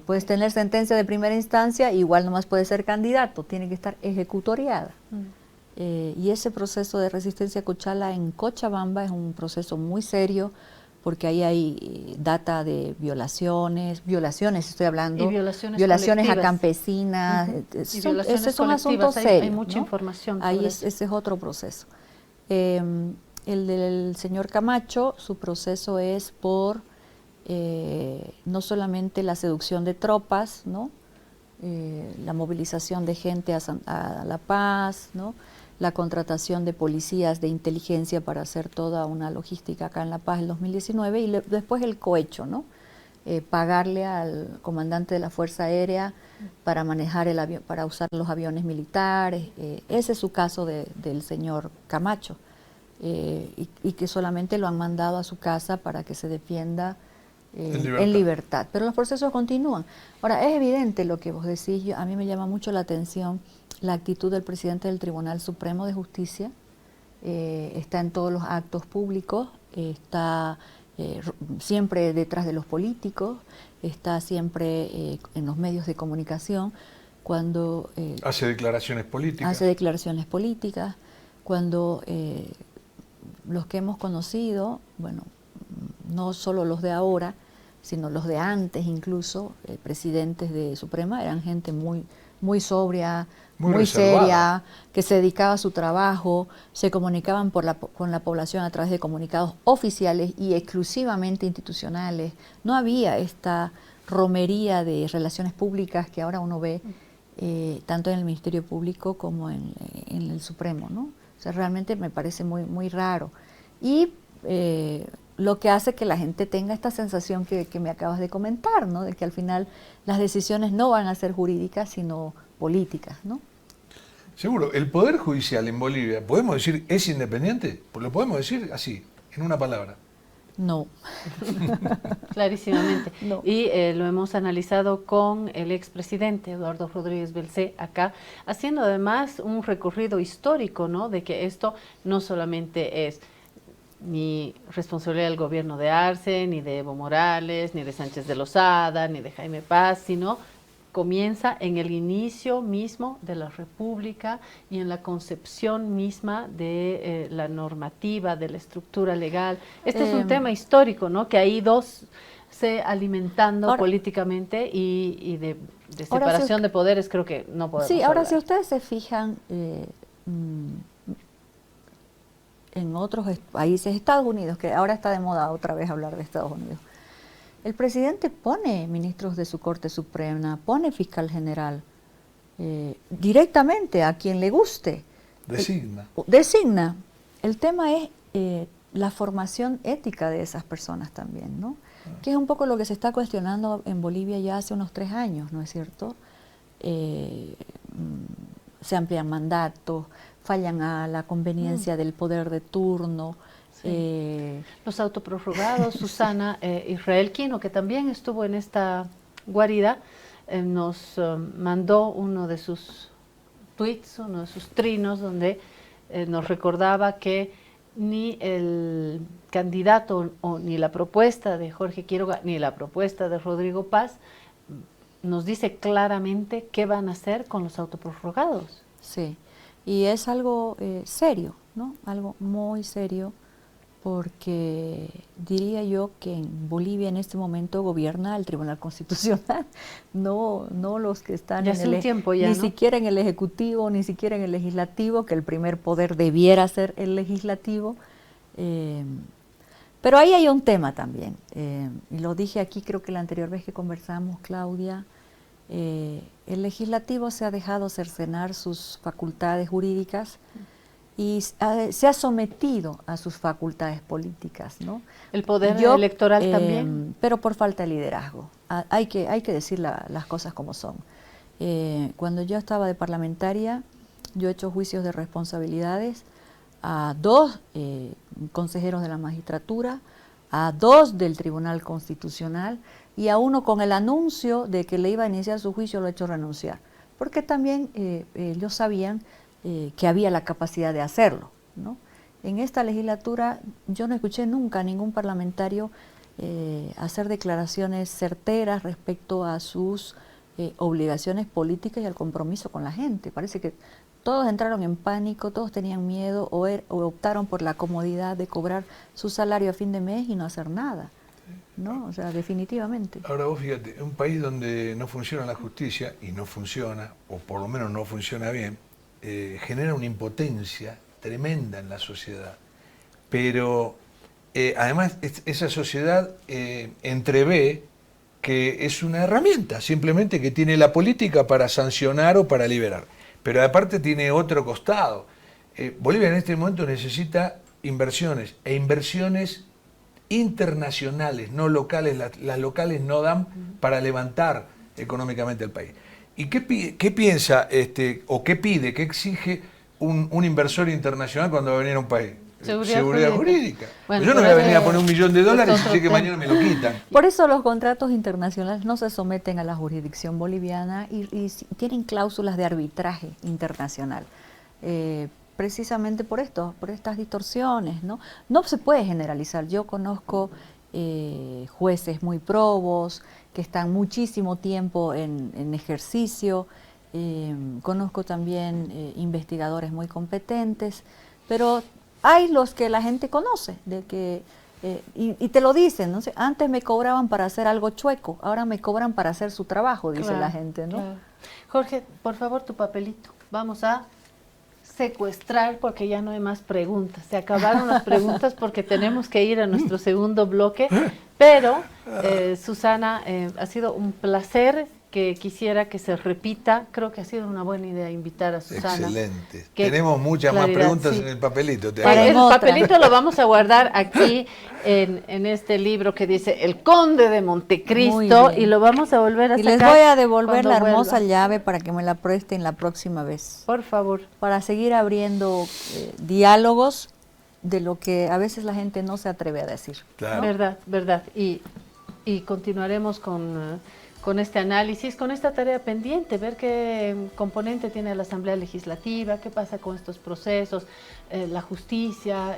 Puedes tener sentencia de primera instancia, igual nomás puedes ser candidato, tiene que estar ejecutoriada. Y ese proceso de resistencia Cochala en Cochabamba es un proceso muy serio, porque ahí hay data de violaciones estoy hablando, y violaciones a campesinas, esos son asuntos serios. Hay mucha ¿no? información. Ahí ese es otro proceso. El del señor Camacho, su proceso es por no solamente la seducción de tropas, ¿no? La movilización de gente a La Paz, ¿no? La contratación de policías de inteligencia para hacer toda una logística acá en La Paz en 2019 y después el cohecho, ¿no? Pagarle al comandante de la Fuerza Aérea para manejar el avión, para usar los aviones militares. Ese es su caso del señor Camacho, y que solamente lo han mandado a su casa para que se defienda en libertad. Pero los procesos continúan. Ahora, es evidente lo que vos decís, a mí me llama mucho la atención la actitud del presidente del Tribunal Supremo de Justicia. Está en todos los actos públicos, está siempre detrás de los políticos, está siempre en los medios de comunicación, cuando hace declaraciones políticas. Cuando los que hemos conocido, bueno, no solo los de ahora, sino los de antes incluso, presidentes de Suprema, eran gente muy sobria, muy seria, que se dedicaba a su trabajo, se comunicaban con la población a través de comunicados oficiales y exclusivamente institucionales. No había esta romería de relaciones públicas que ahora uno ve tanto en el Ministerio Público como en el Supremo, ¿no? O sea, realmente me parece muy raro. Y lo que hace que la gente tenga esta sensación que me acabas de comentar, ¿no? De que al final las decisiones no van a ser jurídicas, sino políticas, ¿no? Seguro. ¿El Poder Judicial en Bolivia, podemos decir, es independiente? ¿Lo podemos decir así, en una palabra? No. Clarísimamente. No. Y lo hemos analizado con el expresidente Eduardo Rodríguez Belcé acá, haciendo además un recorrido histórico, ¿no? De que esto no solamente es ni responsabilidad del gobierno de Arce, ni de Evo Morales, ni de Sánchez de Lozada, ni de Jaime Paz, sino comienza en el inicio mismo de la República y en la concepción misma de la normativa, de la estructura legal. Este es un tema histórico, ¿no? Que ha ido se alimentando ahora, políticamente y de separación de poderes, creo que no podemos hablar. Ahora si ustedes se fijan en otros países, Estados Unidos, que ahora está de moda otra vez hablar de Estados Unidos, el presidente pone ministros de su Corte Suprema, pone fiscal general, directamente a quien le guste. Designa. El tema es la formación ética de esas personas también, ¿no? Que es un poco lo que se está cuestionando en Bolivia ya hace unos 3 años, ¿no es cierto? Se amplían mandatos, fallan a la conveniencia del poder de turno. Sí. Los autoprorrogados, Susana Israel Quino, que también estuvo en esta guarida, nos mandó uno de sus tweets, uno de sus trinos, donde nos recordaba que ni el candidato ni la propuesta de Jorge Quiroga, ni la propuesta de Rodrigo Paz nos dice claramente qué van a hacer con los autoprorrogados. Sí, y es algo serio, ¿no? Algo muy serio, porque diría yo que en Bolivia en este momento gobierna el Tribunal Constitucional, no los que están ya hace un tiempo ya, ni ¿no? siquiera en el Ejecutivo, ni siquiera en el Legislativo, que el primer poder debiera ser el Legislativo. Pero ahí hay un tema también, y lo dije aquí creo que la anterior vez que conversamos, Claudia. El Legislativo se ha dejado cercenar sus facultades jurídicas y se ha sometido a sus facultades políticas, ¿no? El poder electoral también. Pero por falta de liderazgo. hay que decir las cosas como son. Cuando yo estaba de parlamentaria, yo he hecho juicios de responsabilidades a 2 consejeros de la magistratura, a 2 del Tribunal Constitucional y a 1 con el anuncio de que le iba a iniciar su juicio lo he hecho renunciar, porque también ellos sabían que había la capacidad de hacerlo, ¿no? En esta legislatura yo no escuché nunca a ningún parlamentario hacer declaraciones certeras respecto a sus obligaciones políticas y al compromiso con la gente. Parece que todos entraron en pánico, todos tenían miedo o optaron por la comodidad de cobrar su salario a fin de mes y no hacer nada, ¿no? O sea, definitivamente. Ahora vos fíjate, un país donde no funciona la justicia, y no funciona, o por lo menos no funciona bien, genera una impotencia tremenda en la sociedad. Pero además esa sociedad entrevé que es una herramienta, simplemente que tiene la política para sancionar o para liberar. Pero aparte tiene otro costado. Bolivia en este momento necesita inversiones, e inversiones internacionales, no locales. Las locales no dan para levantar económicamente al país. ¿Y qué piensa o qué pide, qué exige un inversor internacional cuando va a venir a un país? Seguridad jurídica. Bueno, yo no voy a venir a poner $1 millón y sé que mañana me lo quitan. Por eso los contratos internacionales no se someten a la jurisdicción boliviana y tienen cláusulas de arbitraje internacional. Precisamente por estas distorsiones, ¿no? No se puede generalizar. Yo conozco jueces muy probos, que están muchísimo tiempo en ejercicio, conozco también investigadores muy competentes, pero hay los que la gente conoce, y te lo dicen, ¿no? Antes me cobraban para hacer algo chueco, ahora me cobran para hacer su trabajo, dice la gente, ¿no? Claro. Jorge, por favor, tu papelito. Vamos a secuestrar porque ya no hay más preguntas. Se acabaron las preguntas porque tenemos que ir a nuestro segundo bloque. Pero, Susana, ha sido un placer, que quisiera que se repita. Creo que ha sido una buena idea invitar a Susana. Excelente. Tenemos muchas más preguntas en el papelito. El papelito lo vamos a guardar aquí en este libro que dice El Conde de Montecristo, y lo vamos a volver a sacar. Y les voy a devolver la hermosa llave para que me la presten la próxima vez. Por favor. Para seguir abriendo diálogos de lo que a veces la gente no se atreve a decir. Claro. Verdad. Y continuaremos con este análisis, con esta tarea pendiente, ver qué componente tiene la Asamblea Legislativa, qué pasa con estos procesos, la justicia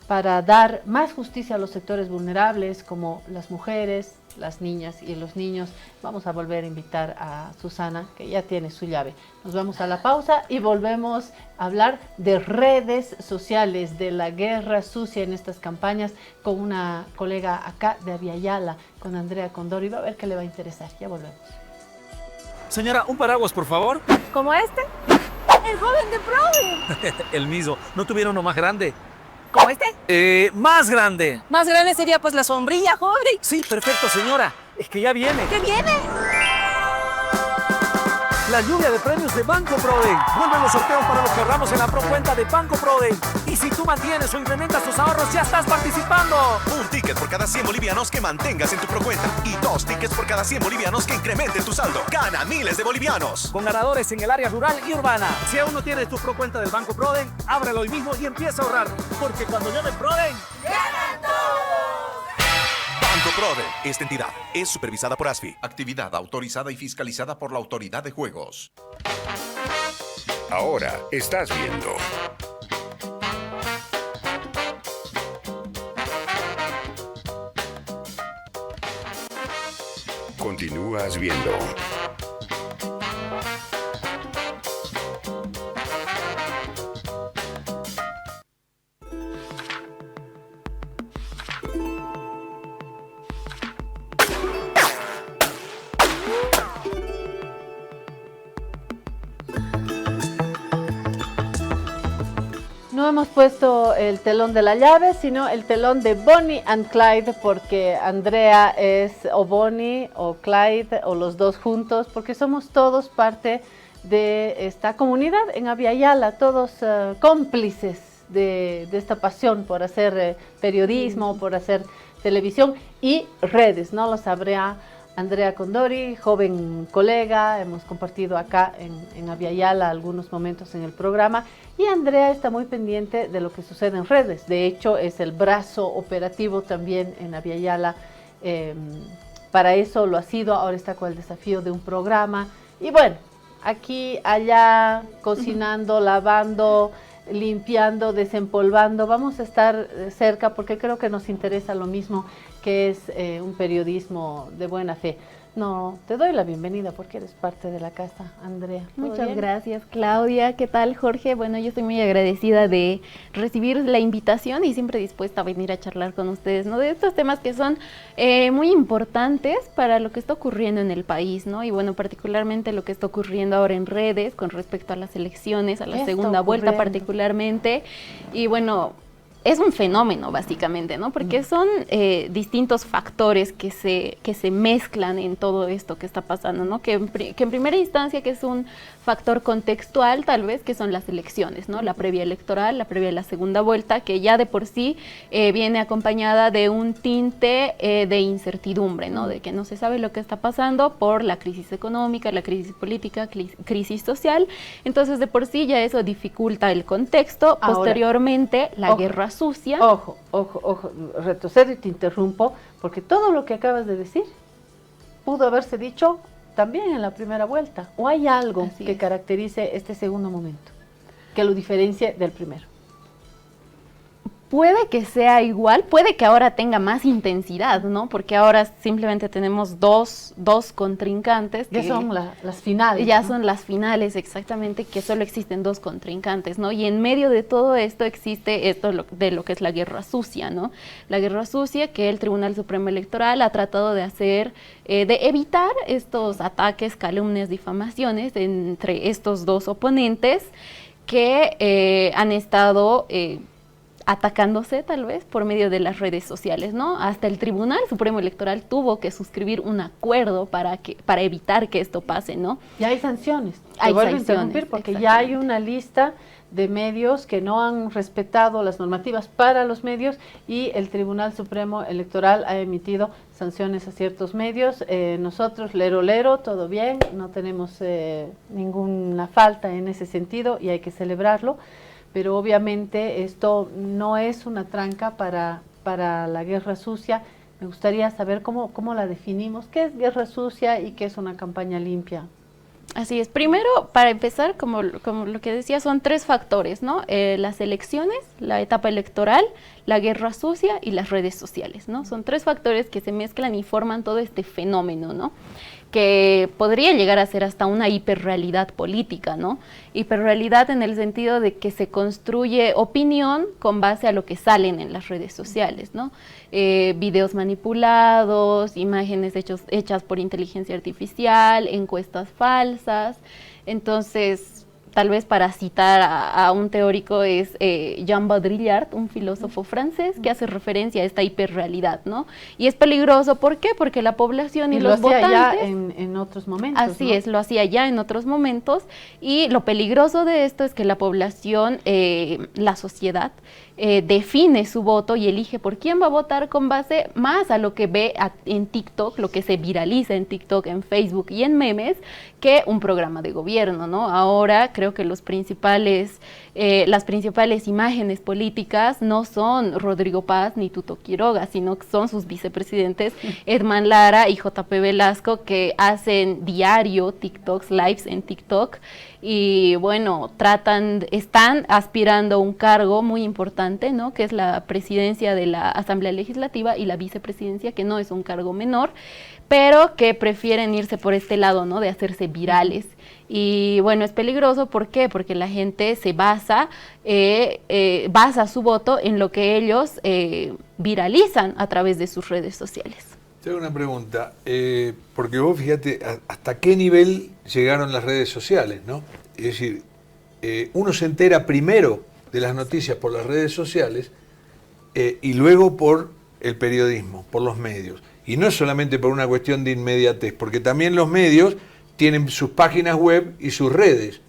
para dar más justicia a los sectores vulnerables como las mujeres, las niñas y los niños. Vamos a volver a invitar a Susana, que ya tiene su llave. Nos vamos a la pausa y volvemos a hablar de redes sociales, de la guerra sucia en estas campañas, con una colega acá de Aviala, con Andrea Condori. Va a ver qué le va a interesar. Ya volvemos. Señora, un paraguas, por favor. ¿Como este? El joven de Proven. El mismo. ¿No tuvieron uno más grande? ¿Como este? Más grande. Más grande sería pues la sombrilla, joven. Sí, perfecto, señora. Es que ya viene. ¿Qué viene? La lluvia de premios de Banco Proden. Vuelven los sorteos para los que ahorramos en la procuenta de Banco Proden. Y si tú mantienes o incrementas tus ahorros, ya estás participando. Un ticket por cada 100 bolivianos que mantengas en tu procuenta y 2 tickets por cada 100 bolivianos que incrementen tu saldo. Gana miles de bolivianos. Con ganadores en el área rural y urbana. Si aún no tienes tu procuenta del Banco Proden, ábrelo hoy mismo y empieza a ahorrar. Porque cuando llame Proden, ¡ganan todos! Banco Proden. Esta entidad es supervisada por ASFI. Actividad autorizada y fiscalizada por la Autoridad de Juegos. Ahora estás viendo. Continúas viendo. No hemos puesto el telón de la llave, sino el telón de Bonnie and Clyde, porque Andrea es o Bonnie o Clyde o los dos juntos, porque somos todos parte de esta comunidad en Aviala, todos cómplices de esta pasión por hacer periodismo, por hacer televisión y redes, ¿no? Lo sabrá Andrea Condori, joven colega, hemos compartido acá en Aviala algunos momentos en el programa, y Andrea está muy pendiente de lo que sucede en redes. De hecho, es el brazo operativo también en Aviala. Para eso lo ha sido, ahora está con el desafío de un programa. Y bueno, aquí, allá, cocinando, lavando, limpiando, desempolvando, vamos a estar cerca porque creo que nos interesa lo mismo, que es un periodismo de buena fe. No, te doy la bienvenida porque eres parte de la casa, Andrea. Muchas gracias, Claudia. ¿Qué tal, Jorge? Bueno, yo estoy muy agradecida de recibir la invitación y siempre dispuesta a venir a charlar con ustedes, ¿no? De estos temas que son muy importantes para lo que está ocurriendo en el país, ¿no? Y bueno, particularmente lo que está ocurriendo ahora en redes con respecto a las elecciones, a la segunda vuelta particularmente. Y bueno, es un fenómeno básicamente, ¿no? Porque son distintos factores que se mezclan en todo esto que está pasando, ¿no? Que en primera instancia que es un factor contextual tal vez, que son las elecciones, ¿no? La previa electoral, la previa de la segunda vuelta, que ya de por sí viene acompañada de un tinte de incertidumbre, ¿no? De que no se sabe lo que está pasando por la crisis económica, la crisis política, crisis social. Entonces de por sí ya eso dificulta el contexto. Ahora, posteriormente la guerra sucia. Ojo, retrocedo y te interrumpo, porque todo lo que acabas de decir pudo haberse dicho también en la primera vuelta. ¿O hay algo que caracterice este segundo momento, que lo diferencie del primero? Puede que sea igual, puede que ahora tenga más intensidad, ¿no? Porque ahora simplemente tenemos dos contrincantes. Ya son las finales. Ya, ¿no? Son las finales, exactamente, que solo existen dos contrincantes, ¿no? Y en medio de todo esto existe esto de lo que es la guerra sucia, ¿no? La guerra sucia que el Tribunal Supremo Electoral ha tratado de hacer, de evitar estos ataques, calumnias, difamaciones entre estos dos oponentes que han estado atacándose tal vez por medio de las redes sociales, ¿no? Hasta el Tribunal Supremo Electoral tuvo que suscribir un acuerdo para evitar que esto pase, ¿no? Ya hay sanciones. Hay vuelvo sanciones, a interrumpir porque ya hay una lista de medios que no han respetado las normativas para los medios y el Tribunal Supremo Electoral ha emitido sanciones a ciertos medios. Nosotros, lero, todo bien, no tenemos ninguna falta en ese sentido y hay que celebrarlo. Pero obviamente esto no es una tranca para la guerra sucia. Me gustaría saber cómo la definimos, qué es guerra sucia y qué es una campaña limpia. Así es. Primero, para empezar, como lo que decía, son tres factores, ¿no? Las elecciones, la etapa electoral, la guerra sucia y las redes sociales, ¿no? Son tres factores que se mezclan y forman todo este fenómeno, ¿no? Que podría llegar a ser hasta una hiperrealidad política, ¿no? Hiperrealidad en el sentido de que se construye opinión con base a lo que salen en las redes sociales, ¿no? Videos manipulados, imágenes hechas por inteligencia artificial, encuestas falsas. Entonces, tal vez para citar a un teórico es Jean Baudrillard, un filósofo francés que hace referencia a esta hiperrealidad, ¿no? Y es peligroso, ¿por qué? Porque la población y los votantes... lo hacía ya en otros momentos, Así ¿no? es, lo hacía ya en otros momentos, y lo peligroso de esto es que la población, la sociedad, define su voto y elige por quién va a votar con base más a lo que ve en TikTok, lo que se viraliza en TikTok, en Facebook y en memes, que un programa de gobierno, ¿no? Ahora creo que las principales imágenes políticas no son Rodrigo Paz ni Tuto Quiroga, sino que son sus vicepresidentes Edman Lara y JP Velasco, que hacen diario TikToks, lives en TikTok, y bueno, están aspirando a un cargo muy importante, ¿no? Que es la presidencia de la Asamblea Legislativa y la vicepresidencia, que no es un cargo menor, pero que prefieren irse por este lado, ¿no? De hacerse virales. Y bueno, es peligroso, ¿por qué? Porque la gente se basa su voto en lo que ellos viralizan a través de sus redes sociales. Te hago una pregunta, porque vos fíjate hasta qué nivel llegaron las redes sociales, ¿no? Es decir, uno se entera primero de las noticias por las redes sociales y luego por el periodismo, por los medios. Y no es solamente por una cuestión de inmediatez, porque también los medios tienen sus páginas web y sus redes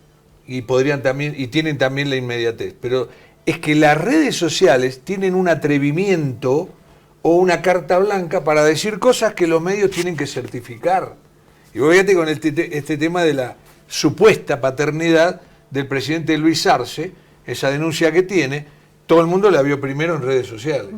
y tienen también la inmediatez. Pero es que las redes sociales tienen un atrevimiento o una carta blanca para decir cosas que los medios tienen que certificar. Y vos fíjate con este tema de la supuesta paternidad del presidente Luis Arce, esa denuncia que tiene, todo el mundo la vio primero en redes sociales.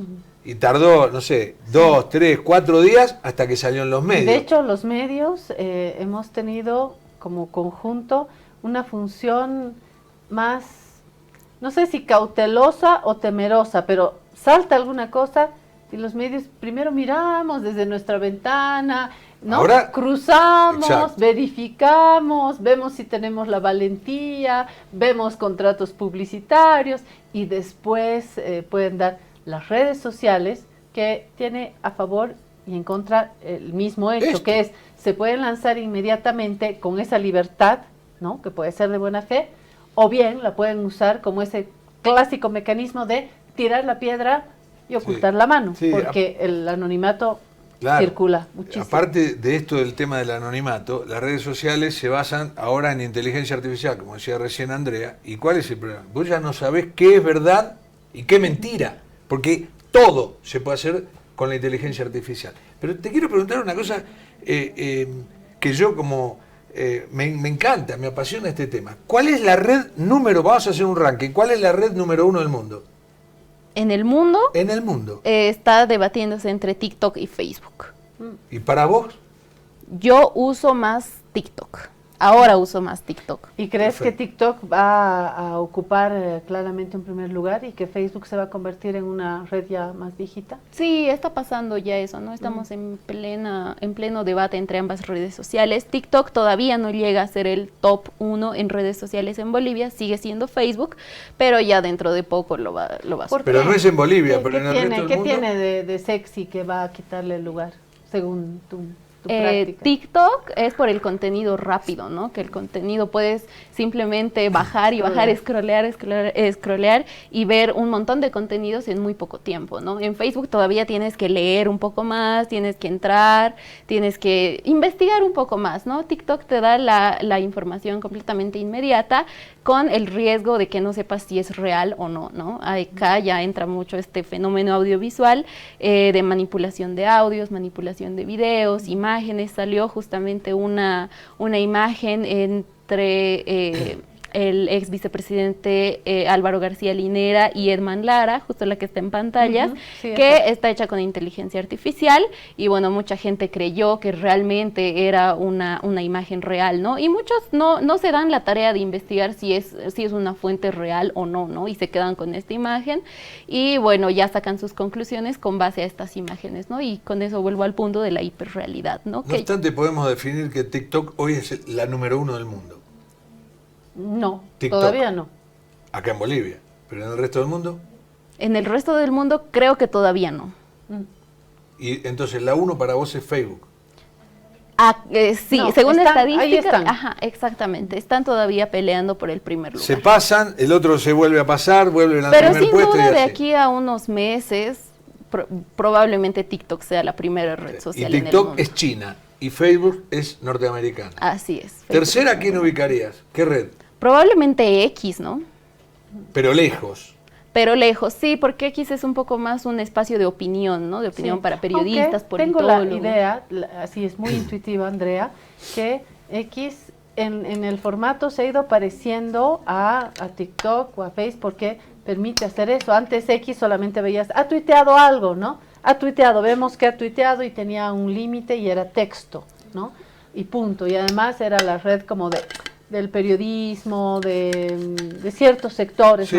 Y tardó, no sé, 2, 3, 4 días hasta que salió en los medios. De hecho, los medios hemos tenido como conjunto una función más, no sé si cautelosa o temerosa, pero salta alguna cosa y los medios primero miramos desde nuestra ventana, ¿no? Ahora, cruzamos, exacto. verificamos, vemos si tenemos la valentía, vemos contratos publicitarios y después pueden dar las redes sociales, que tiene a favor y en contra el mismo hecho, Esto. que es, se pueden lanzar inmediatamente con esa libertad, ¿no? Que puede ser de buena fe, o bien la pueden usar como ese clásico mecanismo de tirar la piedra y ocultar la mano, Sí, porque el anonimato Claro. circula muchísimo. Aparte de esto del tema del anonimato, las redes sociales se basan ahora en inteligencia artificial, como decía recién Andrea. ¿Y cuál es el problema? Vos ya no sabés qué es verdad y qué es mentira, porque todo se puede hacer con la inteligencia artificial. Pero te quiero preguntar una cosa que yo como me encanta, me apasiona este tema. ¿Cuál es la red vamos a hacer un ranking, cuál es la red número 1 del mundo? En el mundo En el mundo. está debatiéndose entre TikTok y Facebook. ¿Y para vos? Yo uso más TikTok. Ahora uso más TikTok. ¿Y crees Perfecto. que TikTok va a ocupar claramente un primer lugar y que Facebook se va a convertir en una red ya más viejita? Sí, está pasando ya eso, ¿no? Estamos en pleno debate entre ambas redes sociales. TikTok todavía no llega a ser el top 1 en redes sociales en Bolivia, sigue siendo Facebook, pero ya dentro de poco lo va a ¿Por superar. Pero no es en Bolivia, pero en el tiene, resto del ¿qué mundo. tiene de sexy que va a quitarle el lugar, según tu práctica? TikTok es por el contenido rápido, ¿no? Que el contenido puedes simplemente bajar y bajar, scrollear y ver un montón de contenidos en muy poco tiempo, ¿no? En Facebook todavía tienes que leer un poco más, tienes que entrar, tienes que investigar un poco más, ¿no? TikTok te da la información completamente inmediata con el riesgo de que no sepas si es real o no, ¿no? Acá ya entra mucho este fenómeno audiovisual de manipulación de audios, manipulación de videos, imágenes. Salió justamente una imagen entre el ex vicepresidente Álvaro García Linera y Edman Lara, justo la que está en pantallas, Sí, que está hecha con inteligencia artificial, y bueno, mucha gente creyó que realmente era una imagen real, ¿no? Y muchos no se dan la tarea de investigar si es una fuente real o no, ¿no? Y se quedan con esta imagen, y bueno, ya sacan sus conclusiones con base a estas imágenes, ¿no? Y con eso vuelvo al punto de la hiperrealidad, ¿no? No obstante, podemos definir que TikTok hoy es la número 1 del mundo. No, TikTok. todavía no. Acá en Bolivia. Pero en el resto del mundo. En el resto del mundo creo que todavía no. Y entonces la 1 para vos es Facebook. Sí, No, según están, estadísticas, ahí están. ajá, exactamente, están todavía peleando por el primer lugar. Se pasan, el otro se vuelve a pasar, vuelven al Pero primer sin puesto duda y de así. aquí a unos meses probablemente TikTok sea la primera red Y social en el TikTok mundo. es China y Facebook es norteamericana. Así es. Facebook Tercera, es ¿quién ubicarías? ¿Qué red? Probablemente X, ¿no? Pero lejos. Pero lejos, sí, porque X es un poco más un espacio de opinión, ¿no? De opinión Sí. para periodistas, Aunque tengo politólogos. la idea, así es muy intuitiva, Andrea, que X en el formato se ha ido pareciendo a TikTok o a Facebook porque permite hacer eso. Antes X solamente veías, ha tuiteado algo, ¿no? Ha tuiteado, vemos que ha tuiteado y tenía un límite y era texto, ¿no? Y punto. Y además era la red como del periodismo, de ciertos sectores Sí,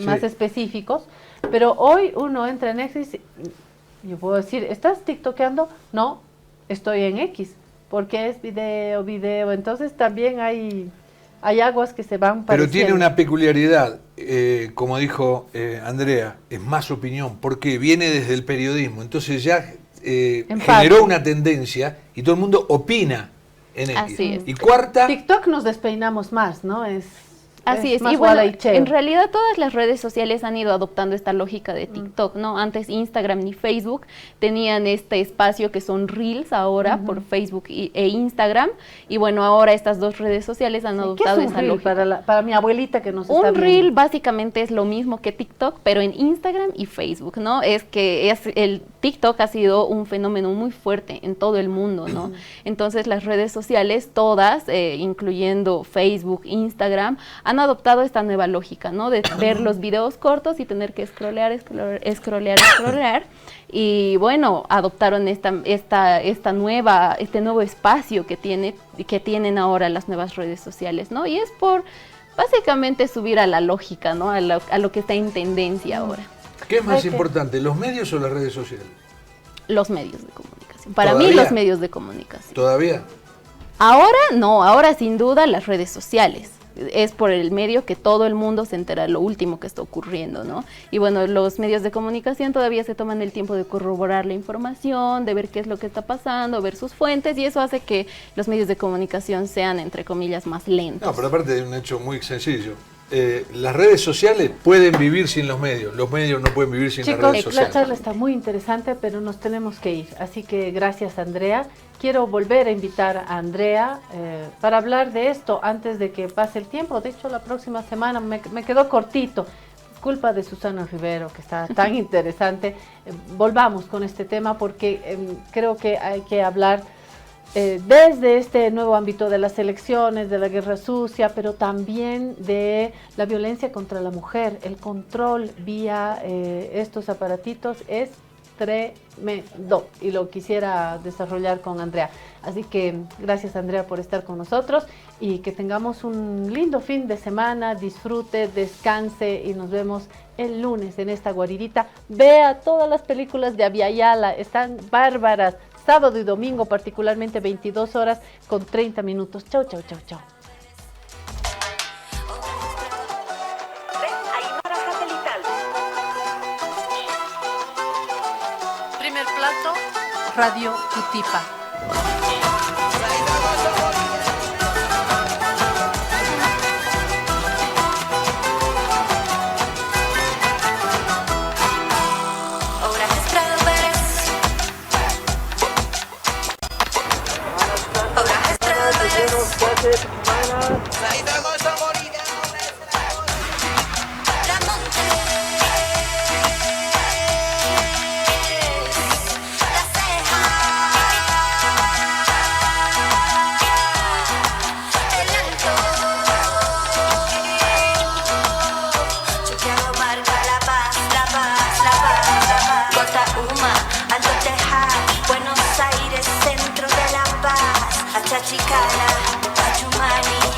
más sí. específicos. Pero hoy uno entra en X y yo puedo decir, ¿estás tiktokeando? No, estoy en X, porque es video. Entonces también hay aguas que se van Pero pareciendo. tiene una peculiaridad, como dijo Andrea, es más opinión, porque viene desde el periodismo. Entonces ya generó parte. una tendencia y todo el mundo opina en X. Así es. Y cuarta, TikTok nos despeinamos más, ¿no? Es Así es, más y bueno, guaraicheo. en realidad todas las redes sociales han ido adoptando esta lógica de TikTok, ¿no? Antes Instagram ni Facebook tenían este espacio que son Reels ahora por Facebook e Instagram, y bueno, ahora estas dos redes sociales han adoptado ¿Qué es un esa reel lógica. para mi abuelita que nos está Un viendo? Reel básicamente es lo mismo que TikTok, pero en Instagram y Facebook, ¿no? Es que el TikTok ha sido un fenómeno muy fuerte en todo el mundo, ¿no? Entonces las redes sociales todas, incluyendo Facebook, Instagram, han adoptado esta nueva lógica, ¿no? De ver los videos cortos y tener que scrollear, y bueno, adoptaron este nuevo espacio que tienen ahora las nuevas redes sociales, ¿no? Y es por básicamente subir a la lógica, ¿no? A lo que está en tendencia ahora. ¿Qué es más importante, los medios o las redes sociales? Los medios de comunicación. Para mí ¿Todavía? los medios de comunicación. ¿Todavía? Ahora no, ahora sin duda las redes sociales. Es por el medio que todo el mundo se entera lo último que está ocurriendo, ¿no? Y bueno, los medios de comunicación todavía se toman el tiempo de corroborar la información, de ver qué es lo que está pasando, ver sus fuentes, y eso hace que los medios de comunicación sean, entre comillas, más lentos. No, pero aparte hay un hecho muy sencillo. Las redes sociales pueden vivir sin los medios no pueden vivir sin las Chicos, redes la sociales. charla está muy interesante, pero nos tenemos que ir. Así que gracias, Andrea. Quiero volver a invitar a Andrea para hablar de esto antes de que pase el tiempo. De hecho, la próxima semana me quedó cortito. Culpa de Susana Rivero, que está tan interesante. Volvamos con este tema porque creo que hay que hablar desde este nuevo ámbito de las elecciones, de la guerra sucia, pero también de la violencia contra la mujer. El control vía estos aparatitos es tremendo y lo quisiera desarrollar con Andrea. Así que gracias, Andrea, por estar con nosotros y que tengamos un lindo fin de semana, disfrute, descanse y nos vemos el lunes en esta guaririta. Vea todas las películas de Aviala, están bárbaras. Sábado y domingo, particularmente 22 horas con 30 minutos. Chau, chau, chau, chau. Primer plato, Radio Tutipa. Buenos Aires, centro de la paz, Achachicana, Achumani.